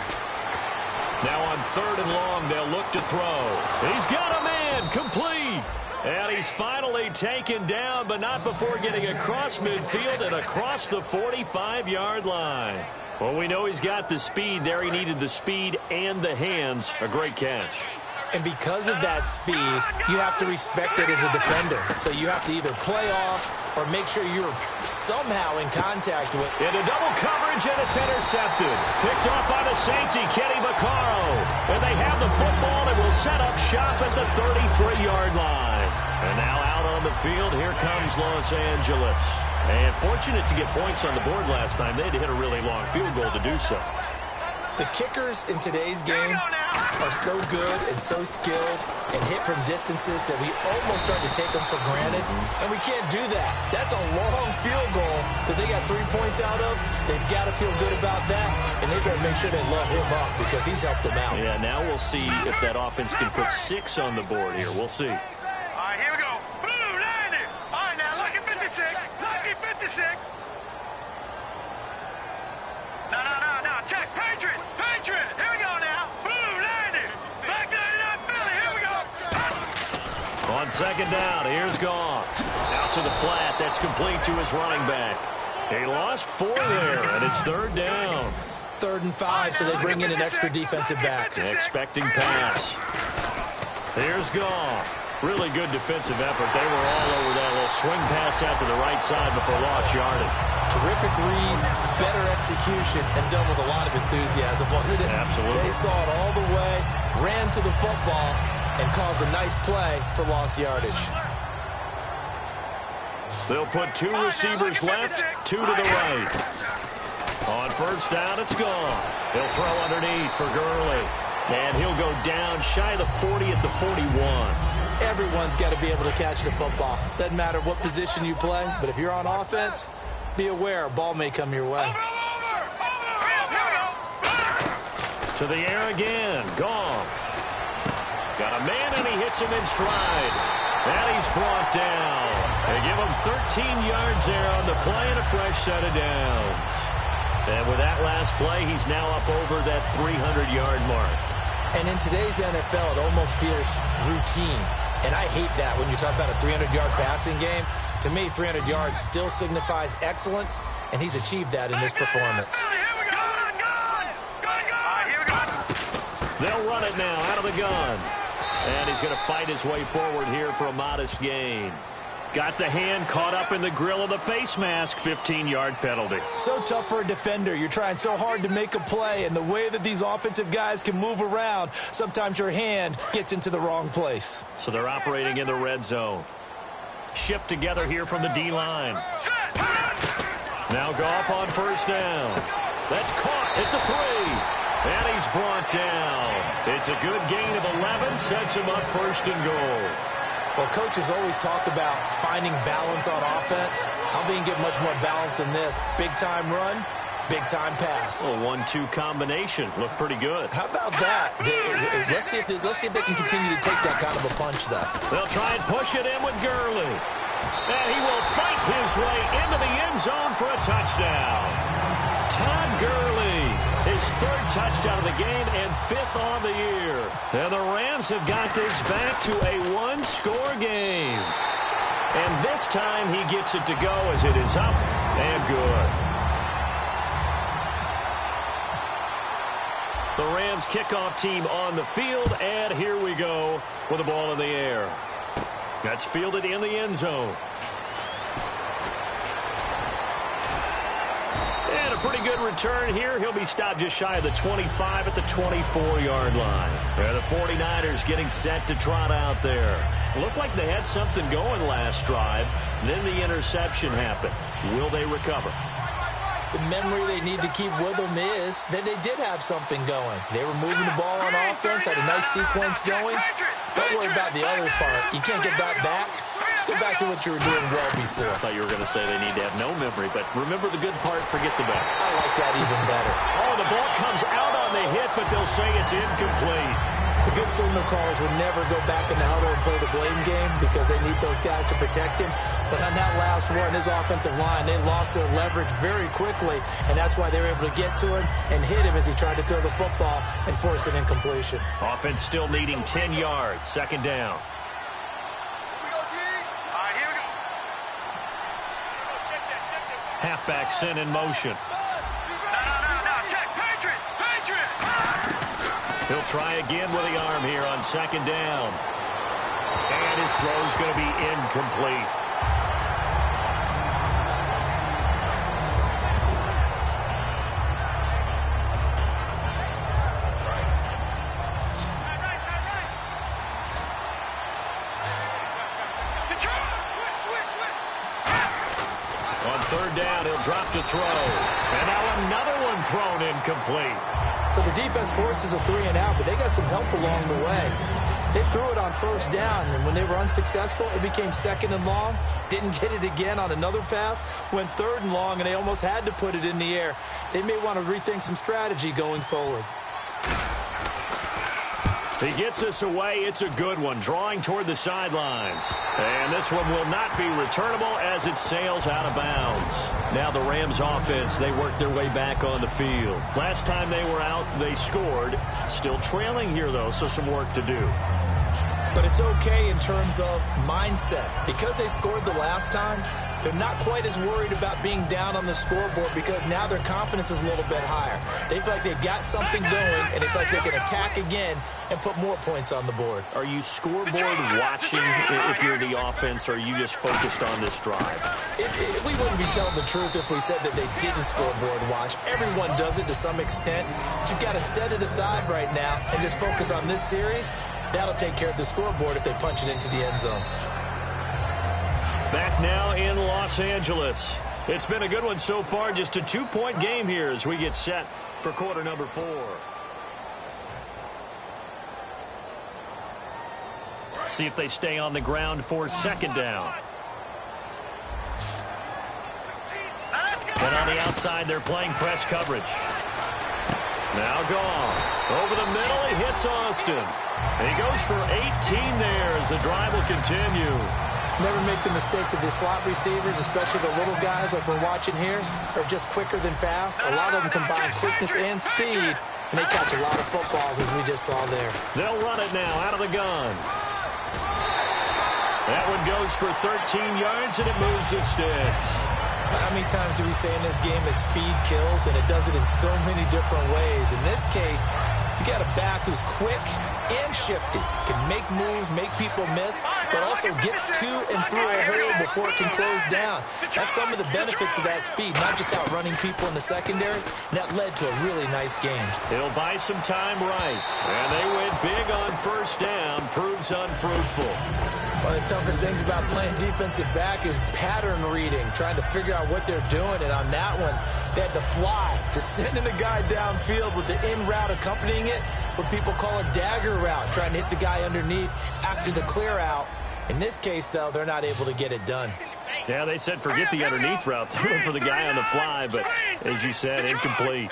Now on 3rd and long, they'll look to throw. He's got a man, complete. And he's finally taken down, but not before getting across midfield and across the 45-yard line. Well, we know he's got the speed there. He needed the speed and the hands. A great catch. And because of that speed, you have to respect it as a defender. So you have to either play off or make sure you're somehow in contact with. Into double coverage, and it's intercepted. Picked off by the safety, Kenny Vaccaro. And they have the football and will set up shop at the 33-yard line. And now out on the field, here comes Los Angeles. And fortunate to get points on the board last time. They had to hit a really long field goal to do so. The kickers in today's game are so good and so skilled and hit from distances that we almost start to take them for granted, and we can't do that. That's a long field goal that they got 3 points out of. They've got to feel good about that, and they better make sure they love him up because he's helped them out. Yeah, now we'll see if that offense can put 6 on the board here. We'll see. All right, here we go. Blue, landed. All right, now, lucky 56. Lucky 56. No. Check. Patriot. Here we go now. Blue, landed. Back to Philly. Here we go. On 2nd down, here's Goff. Out to the flat. That's complete to his running back. He lost 4 there, and it's 3rd down. 3rd and 5, so they bring in an extra defensive back. Expecting pass. Here's Goff. Really good defensive effort. They were all over that little swing pass out to the right side before lost yardage. Terrific read, better execution, and done with a lot of enthusiasm, wasn't it? Absolutely. They saw it all the way, ran to the football, and caused a nice play for lost yardage. They'll put 2 receivers left, 2 to the right. On 1st down, it's gone. He'll throw underneath for Gurley. And he'll go down shy of the 40 at the 41. Everyone's got to be able to catch the football. Doesn't matter what position you play, but if you're on offense, be aware a ball may come your way. To the air again. Goff. Got a man, and he hits him in stride. And he's brought down. They give him 13 yards there on the play and a fresh set of downs. And with that last play, he's now up over that 300-yard mark. And in today's NFL, it almost feels routine. And I hate that when you talk about a 300-yard passing game. To me, 300 yards still signifies excellence, and he's achieved that in this performance. They'll run it now out of the gun. And he's going to fight his way forward here for a modest gain. Got the hand caught up in the grill of the face mask. 15-yard penalty. So tough for a defender. You're trying so hard to make a play, and the way that these offensive guys can move around, sometimes your hand gets into the wrong place. So they're operating in the red zone. Shift together here from the D-line. Now Goff on 1st down. That's caught at the 3. And he's brought down. It's a good gain of 11. Sets him up 1st and goal. Well, coaches always talk about finding balance on offense. How they can get much more balance than this? Big-time run, big-time pass. A 1-2 combination. Looked pretty good. How about that? Let's see if they can continue to take that kind of a punch, though. They'll try and push it in with Gurley. And he will fight his way into the end zone for a touchdown. Todd Gurley, his 3rd touchdown of the game and 5th on the year. And the Rams have got this back to a 1-score game. And this time he gets it to go as it is up and good. The Rams kickoff team on the field, and here we go with the ball in the air. That's fielded in the end zone. And a pretty good return here. He'll be stopped just shy of the 25 at the 24-yard line. And the 49ers getting set to trot out there. Looked like they had something going last drive. Then the interception happened. Will they recover? The memory they need to keep with them is that they did have something going. They were moving the ball on offense, had a nice sequence going, Don't worry about the other part. You can't get that back. Let's go back to what you were doing well before. I thought you were going to say they need to have no memory, but remember the good part, forget the bad. I like that even better. Oh, the ball comes out on the hit, but they'll say it's incomplete. The good signal callers would never go back in the huddle and play the blame game because they need those guys to protect him. But on that last one, his offensive line, they lost their leverage very quickly, and that's why they were able to get to him and hit him as he tried to throw the football and force an incompletion. Offense still needing 10 yards, second down. Halfback sent in motion. Check, Patriot! He'll try again with the arm here on second down. And his throw's going to be incomplete. On third down, he'll drop to throw. And now another one thrown incomplete. So the defense forces a 3-and-out, but they got some help along the way. They threw it on first down, and when they were unsuccessful, it became second and long. Didn't get it again on another pass. Went third and long, and they almost had to put it in the air. They may want to rethink some strategy going forward. He gets this away. It's a good one, drawing toward the sidelines. And this one will not be returnable as it sails out of bounds. Now the Rams offense, they work their way back on the field. Last time they were out, they scored. Still trailing here, though, so some work to do. But it's okay in terms of mindset. Because they scored the last time, they're not quite as worried about being down on the scoreboard because now their confidence is a little bit higher. They feel like they've got something going, and they feel like they can attack again and put more points on the board. Are you scoreboard watching if you're the offense, or are you just focused on this drive? We wouldn't be telling the truth if we said that they didn't scoreboard watch. Everyone does it to some extent. But you've got to set it aside right now and just focus on this series. That'll take care of the scoreboard if they punch it into the end zone. Back now in Los Angeles. It's been a good one so far. Just a 2-point game here as we get set for quarter number 4. See if they stay on the ground for second down. And on the outside, they're playing press coverage. Now Goff. Over the middle, he hits Austin. And he goes for 18 there as the drive will continue. Never make the mistake that the slot receivers, especially the little guys like we're watching here, are just quicker than fast. A lot of them combine quickness and speed, and they catch a lot of footballs, as we just saw there. They'll run it now out of the gun. That one goes for 13 yards, and it moves the sticks. How many times do we say in this game that speed kills, and it does it in so many different ways? In this case, you got a back who's quick and shifty, can make moves, make people miss, but also gets to and through a hole before it can close down. That's some of the benefits of that speed, not just outrunning people in the secondary. And that led to a really nice game. It'll buy some time right. And they went big on first down, proves unfruitful. One of the toughest things about playing defensive back is pattern reading, trying to figure out what they're doing. And on that one, they had to fly, just sending the guy downfield with the in route accompanying it, what people call a dagger route, trying to hit the guy underneath after the clear out. In this case, though, they're not able to get it done. Yeah, they said forget the underneath route. They went for the guy on the fly, but as you said, incomplete.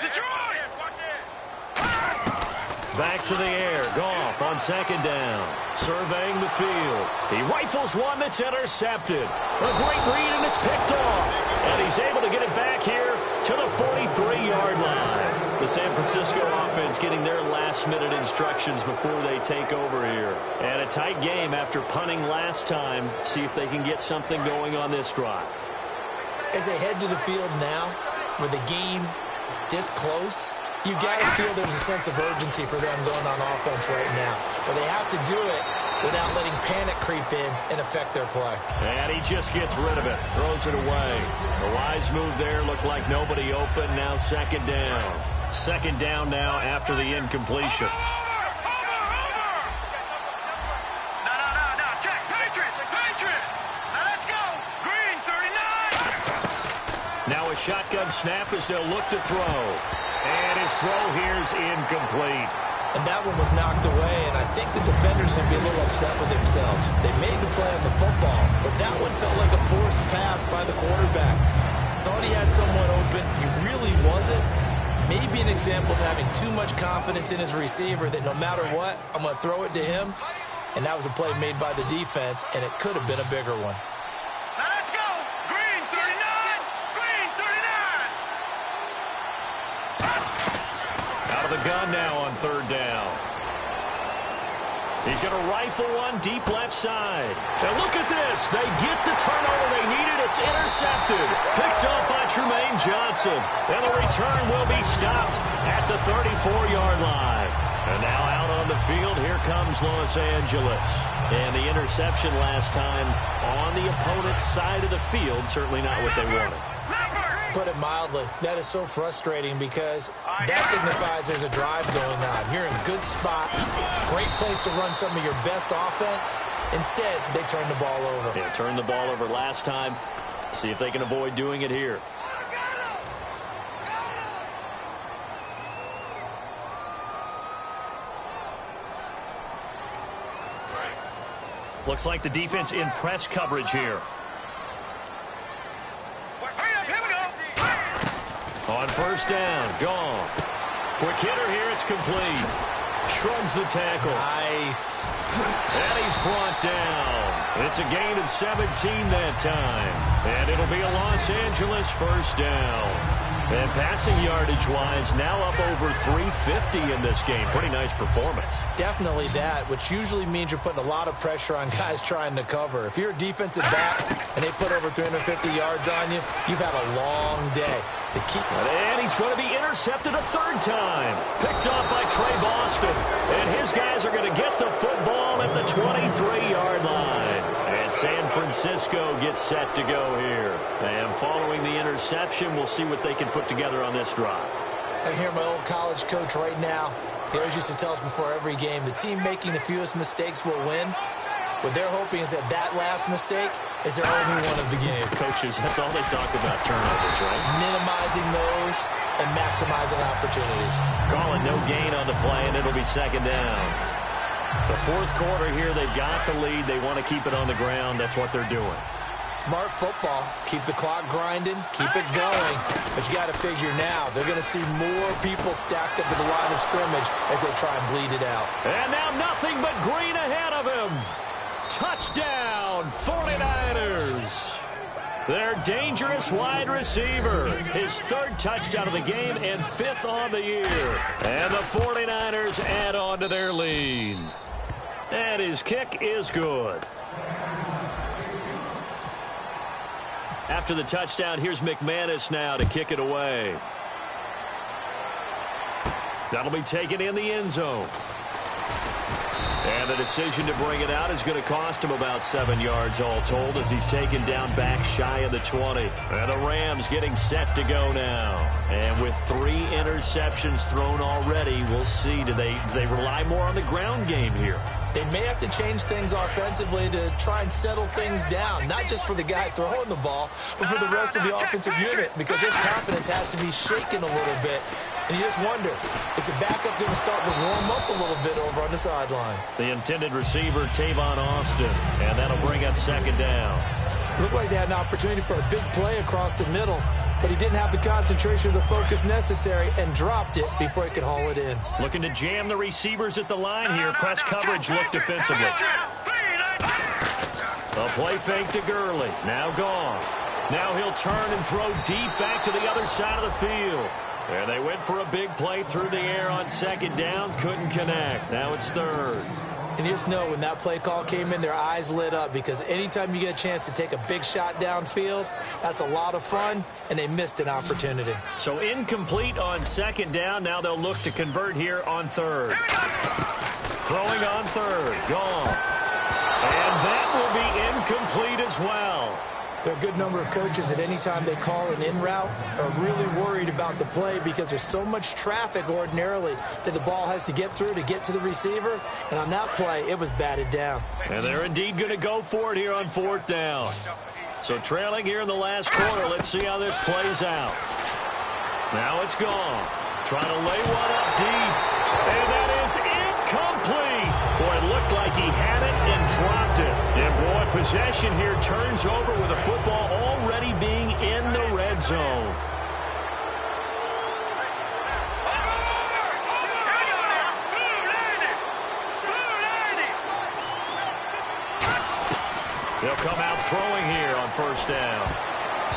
Back to the air. Goff on second down. Surveying the field. He rifles one that's intercepted. A great read, and it's picked off. And he's able to get it back here to the 43-yard line. The San Francisco offense getting their last-minute instructions before they take over here. And a tight game after punting last time. See if they can get something going on this drive. As they head to the field now, with the game this close, you've got to feel there's a sense of urgency for them going on offense right now. But they have to do it without letting panic creep in and affect their play. And he just gets rid of it, throws it away. A wise move there, looked like nobody open, now second down. Second down now after the incompletion. No, check, Patriots. Now let's go. Green, 39. Now a shotgun snap as they'll look to throw. And his throw here is incomplete. And that one was knocked away, and I think the defender's going to be a little upset with themselves. They made the play on the football, but that one felt like a forced pass by the quarterback. Thought he had someone open. He really wasn't. Maybe an example of having too much confidence in his receiver that no matter what, I'm going to throw it to him. And that was a play made by the defense, and it could have been a bigger one. Now let's go. Green 39. Green 39. Out of the gun now on third down. He's going to rifle one deep left side. And look at this. They get the turnover they needed. It's intercepted. Picked up by Trumaine Johnson. And the return will be stopped at the 34-yard line. And now out on the field, here comes Los Angeles. And the interception last time on the opponent's side of the field, certainly not what they wanted. Put it mildly, that is so frustrating because that signifies there's a drive going on. You're in a good spot, great place to run some of your best offense. Instead, they turn the ball over. Yeah, turned the ball over last time. See if they can avoid doing it here. Looks like the defense in press coverage here. On first down, gone. Quick hitter here, it's complete. Shrugs the tackle. Nice. And he's brought down. It's a gain of 17 that time. And it'll be a Los Angeles first down. And passing yardage-wise, now up over 350 in this game. Pretty nice performance. Definitely that, which usually means you're putting a lot of pressure on guys trying to cover. If you're a defensive back and they put over 350 yards on you, you've had a long day. And he's going to be intercepted a third time. Picked off by Trey Boston. And his guys are going to get the football at the 23-yard line. And San Francisco gets set to go here. And following the interception, we'll see what they can put together on this drive. I hear my old college coach right now. He always used to tell us before every game, the team making the fewest mistakes will win. What they're hoping is that that last mistake is their only one of the game. Coaches, that's all they talk about, turnovers, right? Minimizing those and maximizing opportunities. Calling no gain on the play, and it'll be second down. The fourth quarter here, they've got the lead. They want to keep it on the ground. That's what they're doing. Smart football. Keep the clock grinding. Keep it going. But you got to figure now, they're going to see more people stacked up at the line of scrimmage as they try and bleed it out. And now nothing but green ahead of him. Touchdown, 49ers. Their dangerous wide receiver. His third touchdown of the game and fifth on the year. And the 49ers add on to their lead. And his kick is good. After the touchdown, here's McManus now to kick it away. That'll be taken in the end zone. And the decision to bring it out is going to cost him about 7 yards all told as he's taken down back shy of the 20. And the Rams getting set to go now. And with 3 interceptions thrown already, we'll see. Do they rely more on the ground game here? They may have to change things offensively to try and settle things down, not just for the guy throwing the ball, but for the rest of the offensive unit, because his confidence has to be shaken a little bit. And you just wonder, is the backup going to start to warm up a little bit over on the sideline? The intended receiver, Tavon Austin, and that'll bring up second down. Looked like they had an opportunity for a big play across the middle, but he didn't have the concentration or the focus necessary and dropped it before he could haul it in. Looking to jam the receivers at the line here. Press coverage look defensively. A play fake to Gurley. Now gone. Now he'll turn and throw deep back to the other side of the field. And they went for a big play through the air on second down. Couldn't connect. Now it's third. And you just know when that play call came in, their eyes lit up because anytime you get a chance to take a big shot downfield, that's a lot of fun, and they missed an opportunity. So incomplete on second down. Now they'll look to convert here on third. Throwing on third. Gone. And that will be incomplete as well. There are a good number of coaches that any time they call an in route are really worried about the play because there's so much traffic ordinarily that the ball has to get through to get to the receiver. And on that play, it was batted down. And they're indeed going to go for it here on fourth down. So trailing here in the last quarter, let's see how this plays out. Now it's gone. Trying to lay one up deep. And that is incomplete. Boy, it looked like he had it and dropped it. And boy, possession here turns over with the football already being in the red zone. They'll come out throwing here on first down.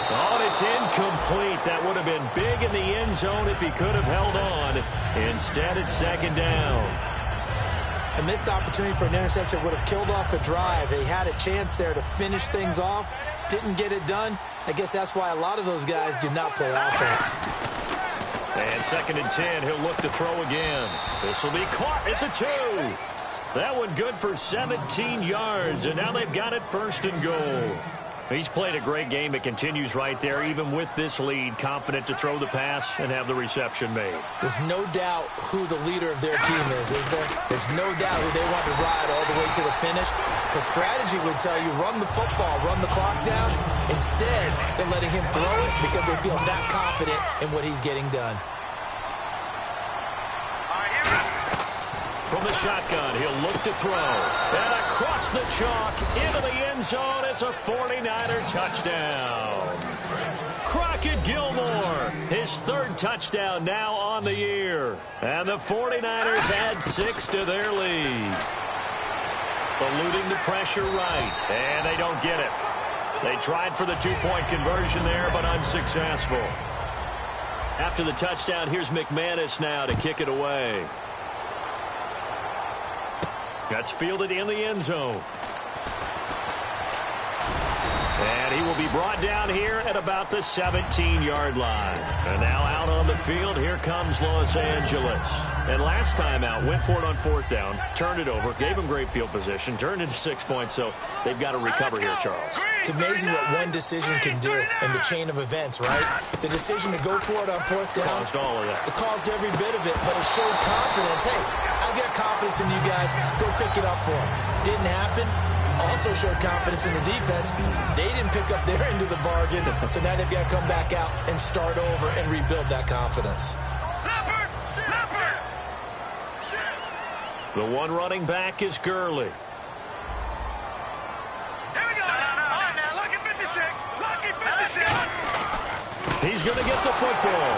Oh, and it's incomplete. That would have been big in the end zone if he could have held on. Instead, it's second down. A missed opportunity for an interception would have killed off the drive. They had a chance there to finish things off. Didn't get it done. I guess that's why a lot of those guys do not play offense. And second and 10, he'll look to throw again. This will be caught at the 2. That one good for 17 yards, and now they've got it first and goal. He's played a great game. It continues right there, even with this lead, confident to throw the pass and have the reception made. There's no doubt who the leader of their team is there? There's no doubt who they want to ride all the way to the finish. The strategy would tell you, run the football, run the clock down. Instead, they're letting him throw it because they feel that confident in what he's getting done. From the shotgun, he'll look to throw. And across the chalk, into the end zone, it's a 49er touchdown. Crockett Gilmore, his third touchdown now on the year. And the 49ers add 6 to their lead. Eluding the pressure right, and they don't get it. They tried for the 2-point conversion there, but unsuccessful. After the touchdown, here's McManus now to kick it away. That's fielded in the end zone. And he will be brought down here at about the 17-yard line. And now out on the field, here comes Los Angeles. And last time out, went for it on fourth down, turned it over, gave him great field position, turned into 6 points, so they've got to recover here, Charles. It's amazing what one decision can do in the chain of events, right? The decision to go for it on fourth down. Caused all of that. It caused every bit of it, but it showed confidence. Hey, I've got confidence in you guys. Go pick it up for them. Didn't happen. Also showed confidence in the defense. They didn't pick up their end of the bargain, so now they've got to come back out and start over and rebuild that confidence. The one running back is Gurley. Here we go. On now, lucky 56. Lucky 56. He's going to get the football.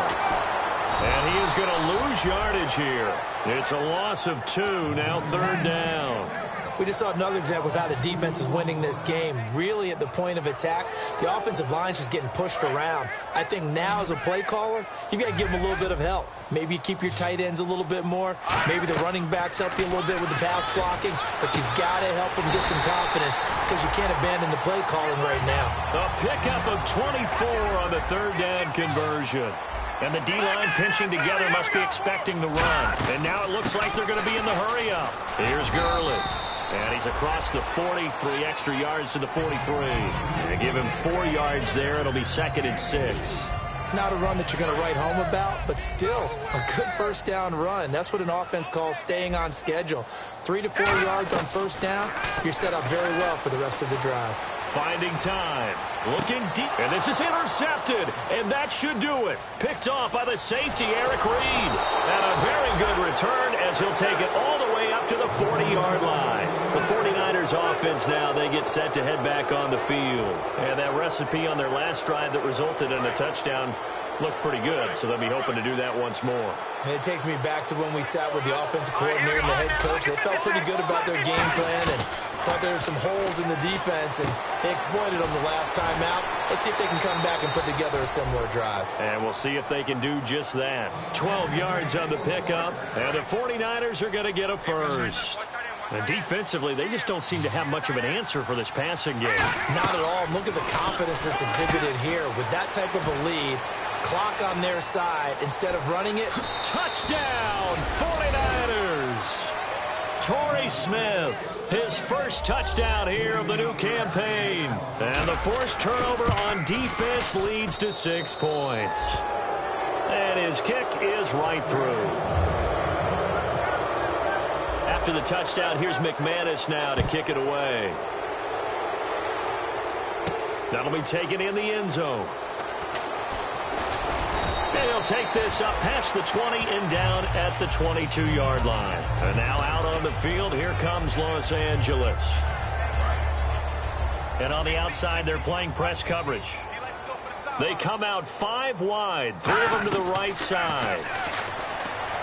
And he is going to lose yardage here. It's a loss of 2, now third down. We just saw another example of how the defense is winning this game. Really at the point of attack, the offensive line is just getting pushed around. I think now as a play caller, you've got to give them a little bit of help. Maybe you keep your tight ends a little bit more. Maybe the running backs help you a little bit with the pass blocking. But you've got to help them get some confidence because you can't abandon the play calling right now. A pickup of 24 on the third down conversion. And the D-line pinching together must be expecting the run. And now it looks like they're going to be in the hurry-up. Here's Gurley. And he's across the 40, 3 extra yards to the 43. And give him 4 yards there. It'll be second and 6. Not a run that you're going to write home about, but still a good first down run. That's what an offense calls staying on schedule. 3 to 4 yards on first down, you're set up very well for the rest of the drive. Finding time. Looking deep. And this is intercepted. And that should do it. Picked off by the safety, Eric Reed. And a very good return as he'll take it all the way up to the 40-yard line. The 49ers offense now, they get set to head back on the field. And that recipe on their last drive that resulted in a touchdown looked pretty good, so they'll be hoping to do that once more. And it takes me back to when we sat with the offensive coordinator and the head coach. They felt pretty good about their game plan and thought there were some holes in the defense, and they exploited them the last time out. Let's see if they can come back and put together a similar drive. And we'll see if they can do just that. 12 yards on the pickup, and the 49ers are going to get a first. And defensively, they just don't seem to have much of an answer for this passing game. Not at all. Look at the confidence that's exhibited here. With that type of a lead, clock on their side, instead of running it. Touchdown, 49ers! Torrey Smith, his first touchdown here of the new campaign. And the forced turnover on defense leads to 6 points. And his kick is right through. After the touchdown, here's McManus now to kick it away. That'll be taken in the end zone. And he'll take this up past the 20 and down at the 22-yard line. And now out on the field, here comes Los Angeles. And on the outside, they're playing press coverage. They come out 5 wide, 3 of them to the right side.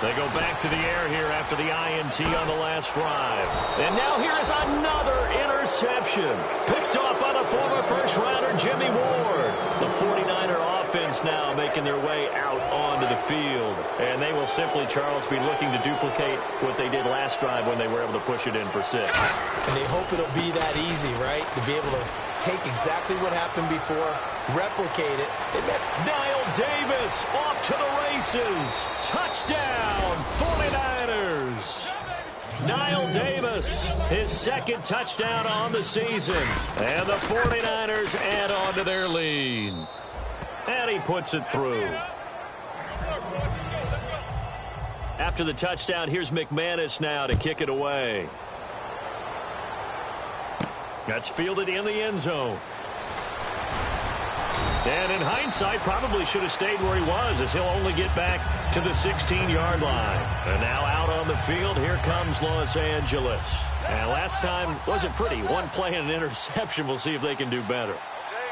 They go back to the air here after the INT on the last drive. And now here is another interception. Picked off by the former first-rounder Jimmy Ward. The 49er offense now making their way out onto the field. And they will simply, Charles, be looking to duplicate what they did last drive when they were able to push it in for 6. And they hope it'll be that easy, right? To be able to take exactly what happened before, replicate it. Knile Davis off to the races. Touchdown, 49ers. Knile Davis, his second touchdown on the season. And the 49ers add on to their lead. And he puts it through. After the touchdown, here's McManus now to kick it away. That's fielded in the end zone. And in hindsight, probably should have stayed where he was, as he'll only get back to the 16-yard line. And now out on the field, here comes Los Angeles. And last time wasn't pretty. One play and an interception. We'll see if they can do better.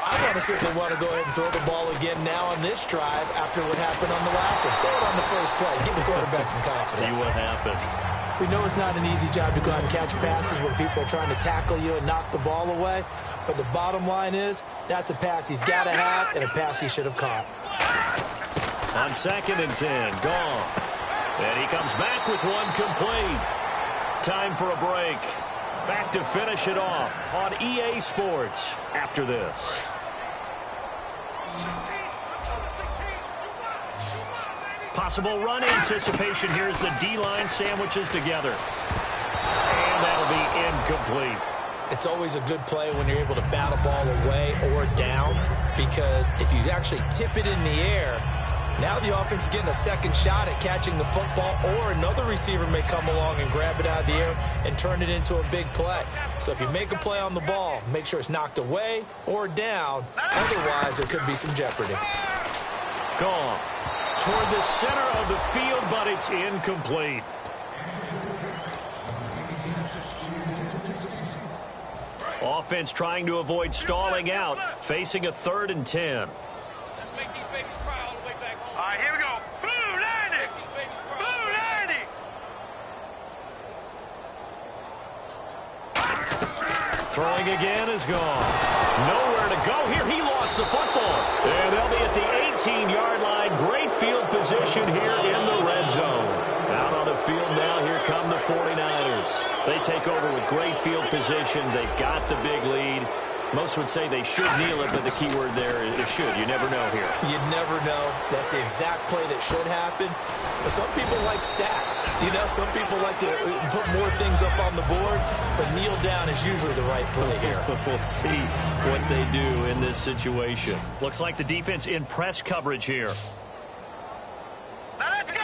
I want to see if they want to go ahead and throw the ball again now on this drive after what happened on the last one. Throw it on the first play. Give the quarterback some confidence. See what happens. We know it's not an easy job to go out and catch passes when people are trying to tackle you and knock the ball away. But the bottom line is, that's a pass he's got to have and a pass he should have caught. On 2nd and 10, Goff. And he comes back with one complete. Time for a break. Back to finish it off on EA Sports after this. Possible run anticipation here as the D-line sandwiches together. And that'll be incomplete. It's always a good play when you're able to bat a ball away or down, because if you actually tip it in the air, now the offense is getting a second shot at catching the football, or another receiver may come along and grab it out of the air and turn it into a big play. So if you make a play on the ball, make sure it's knocked away or down. Otherwise, there could be some jeopardy. Gone toward the center of the field, but it's incomplete. Offense trying to avoid stalling out, facing a 3rd and 10. Let's make these babies cry all the way back home. All right, here we go. Blue 90. Blue 90. Throwing again is gone. Nowhere to go here. He lost the football. And they'll be at the 18-yard line. Great field position here in the red zone. Out on the field now, here come the 49ers. They take over with great field position. They've got the big lead. Most would say they should kneel it, but the key word there is should. You never know here. You never know. That's the exact play that should happen. But some people like stats. You know, some people like to put more things up on the board, but kneel down is usually the right play here. We'll see what they do in this situation. Looks like the defense in press coverage here. Now let's go.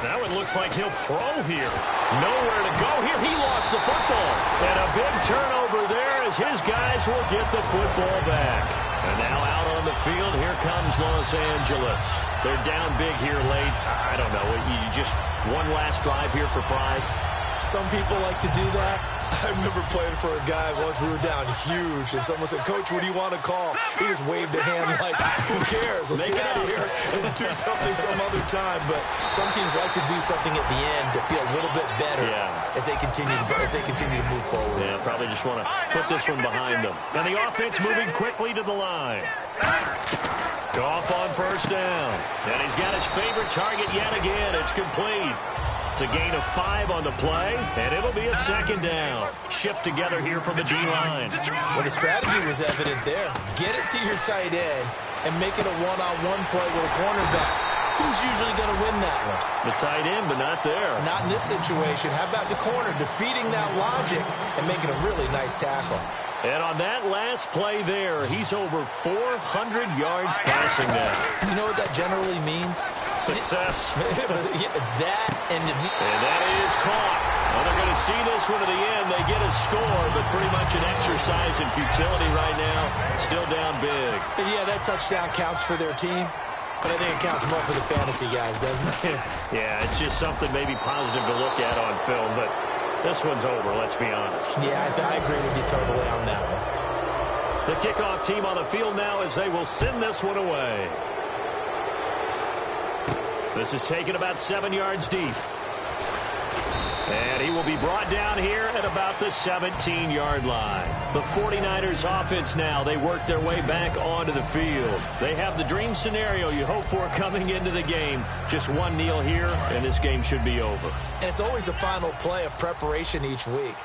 Now it looks like he'll throw here. Nowhere to go here. He lost the football. And a big turnover there as his guys will get the football back. And now out on the field, here comes Los Angeles. They're down big here late. I don't know. You just one last drive here for pride. Some people like to do that. I remember playing for a guy once. We were down huge, and someone said, "Coach, what do you want to call?" He just waved a hand like, "Who cares? Let's get out of here and do something some other time." But some teams like to do something at the end to feel a little bit better as they continue to move forward. Yeah, probably just want to put this one behind them. And the offense moving quickly to the line. Goff on 1st down, and he's got his favorite target yet again. It's complete. It's a gain of 5 on the play, and it'll be a 2nd down. Shift together here from the D-line. Well, the strategy was evident there. Get it to your tight end and make it a one-on-one play with a cornerback. Who's usually going to win that one? The tight end, but not there. Not in this situation. How about the corner defeating that logic and making a really nice tackle? And on that last play there, he's over 400 yards passing now. You know what that generally means? Success. That and that is caught. Well, they're going to see this one to the end. They get a score, but pretty much an exercise in futility right now. Still down big. And yeah, that touchdown counts for their team, but I think it counts more for the fantasy guys, doesn't it? Yeah, it's just something maybe positive to look at on film, but this one's over, let's be honest. Yeah, I agree with you totally on that one. The kickoff team on the field now as they will send this one away. This is taken about 7 yards deep. And he will be brought down here at about the 17-yard line. The 49ers offense now, they work their way back onto the field. They have the dream scenario you hope for coming into the game. Just one kneel here, and this game should be over. And it's always the final play of preparation each week.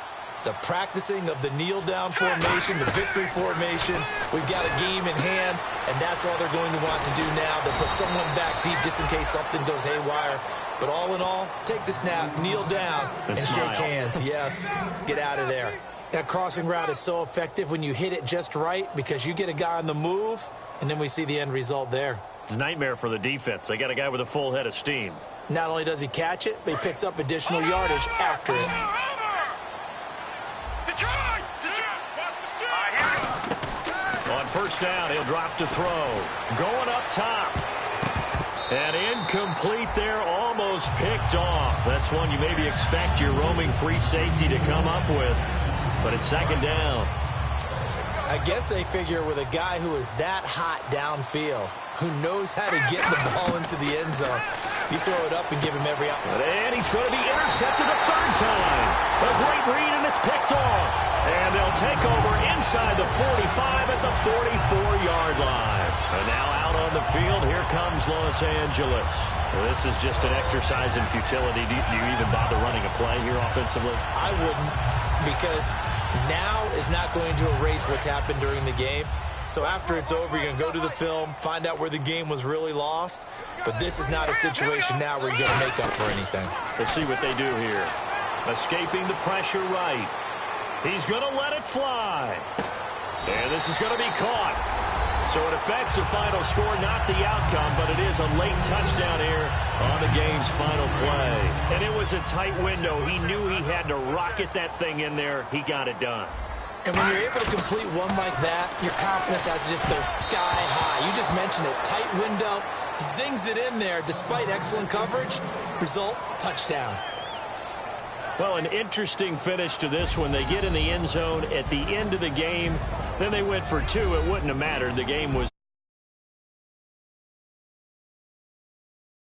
The practicing of the kneel-down formation, the victory formation. We've got a game in hand, and that's all they're going to want to do now. They'll put someone back deep just in case something goes haywire. But all in all, take the snap, kneel down, and shake hands. Yes, get out of there. That crossing route is so effective when you hit it just right because you get a guy on the move, and then we see the end result there. It's a nightmare for the defense. They got a guy with a full head of steam. Not only does he catch it, but he picks up additional yardage after it. On first down, he'll drop to throw. Going up top. And incomplete there, almost picked off. That's one you maybe expect your roaming free safety to come up with. But it's second down. I guess they figure with a guy who is that hot downfield, who knows how to get the ball into the end zone, you throw it up and give him every opportunity. And he's going to be intercepted a third time. A great read, and it's picked off. And they'll take over inside the 45 at the 44-yard line. And now out on the field, here comes Los Angeles. Well, this is just an exercise in futility. Do you even bother running a play here offensively? I wouldn't, because now is not going to erase what's happened during the game. So after it's over, you're going to go to the film, find out where the game was really lost. But this is not a situation now where you're going to make up for anything. Let's see what they do here. Escaping the pressure right. He's going to let it fly. And this is going to be caught. So it affects the final score, not the outcome, but it is a late touchdown here on the game's final play. And it was a tight window. He knew he had to rocket that thing in there. He got it done. And when you're able to complete one like that, your confidence has to just go sky high. You just mentioned it. Tight window, zings it in there despite excellent coverage. Result, touchdown. Well, an interesting finish to this one. They get in the end zone at the end of the game. Then they went for two. It wouldn't have mattered. The game was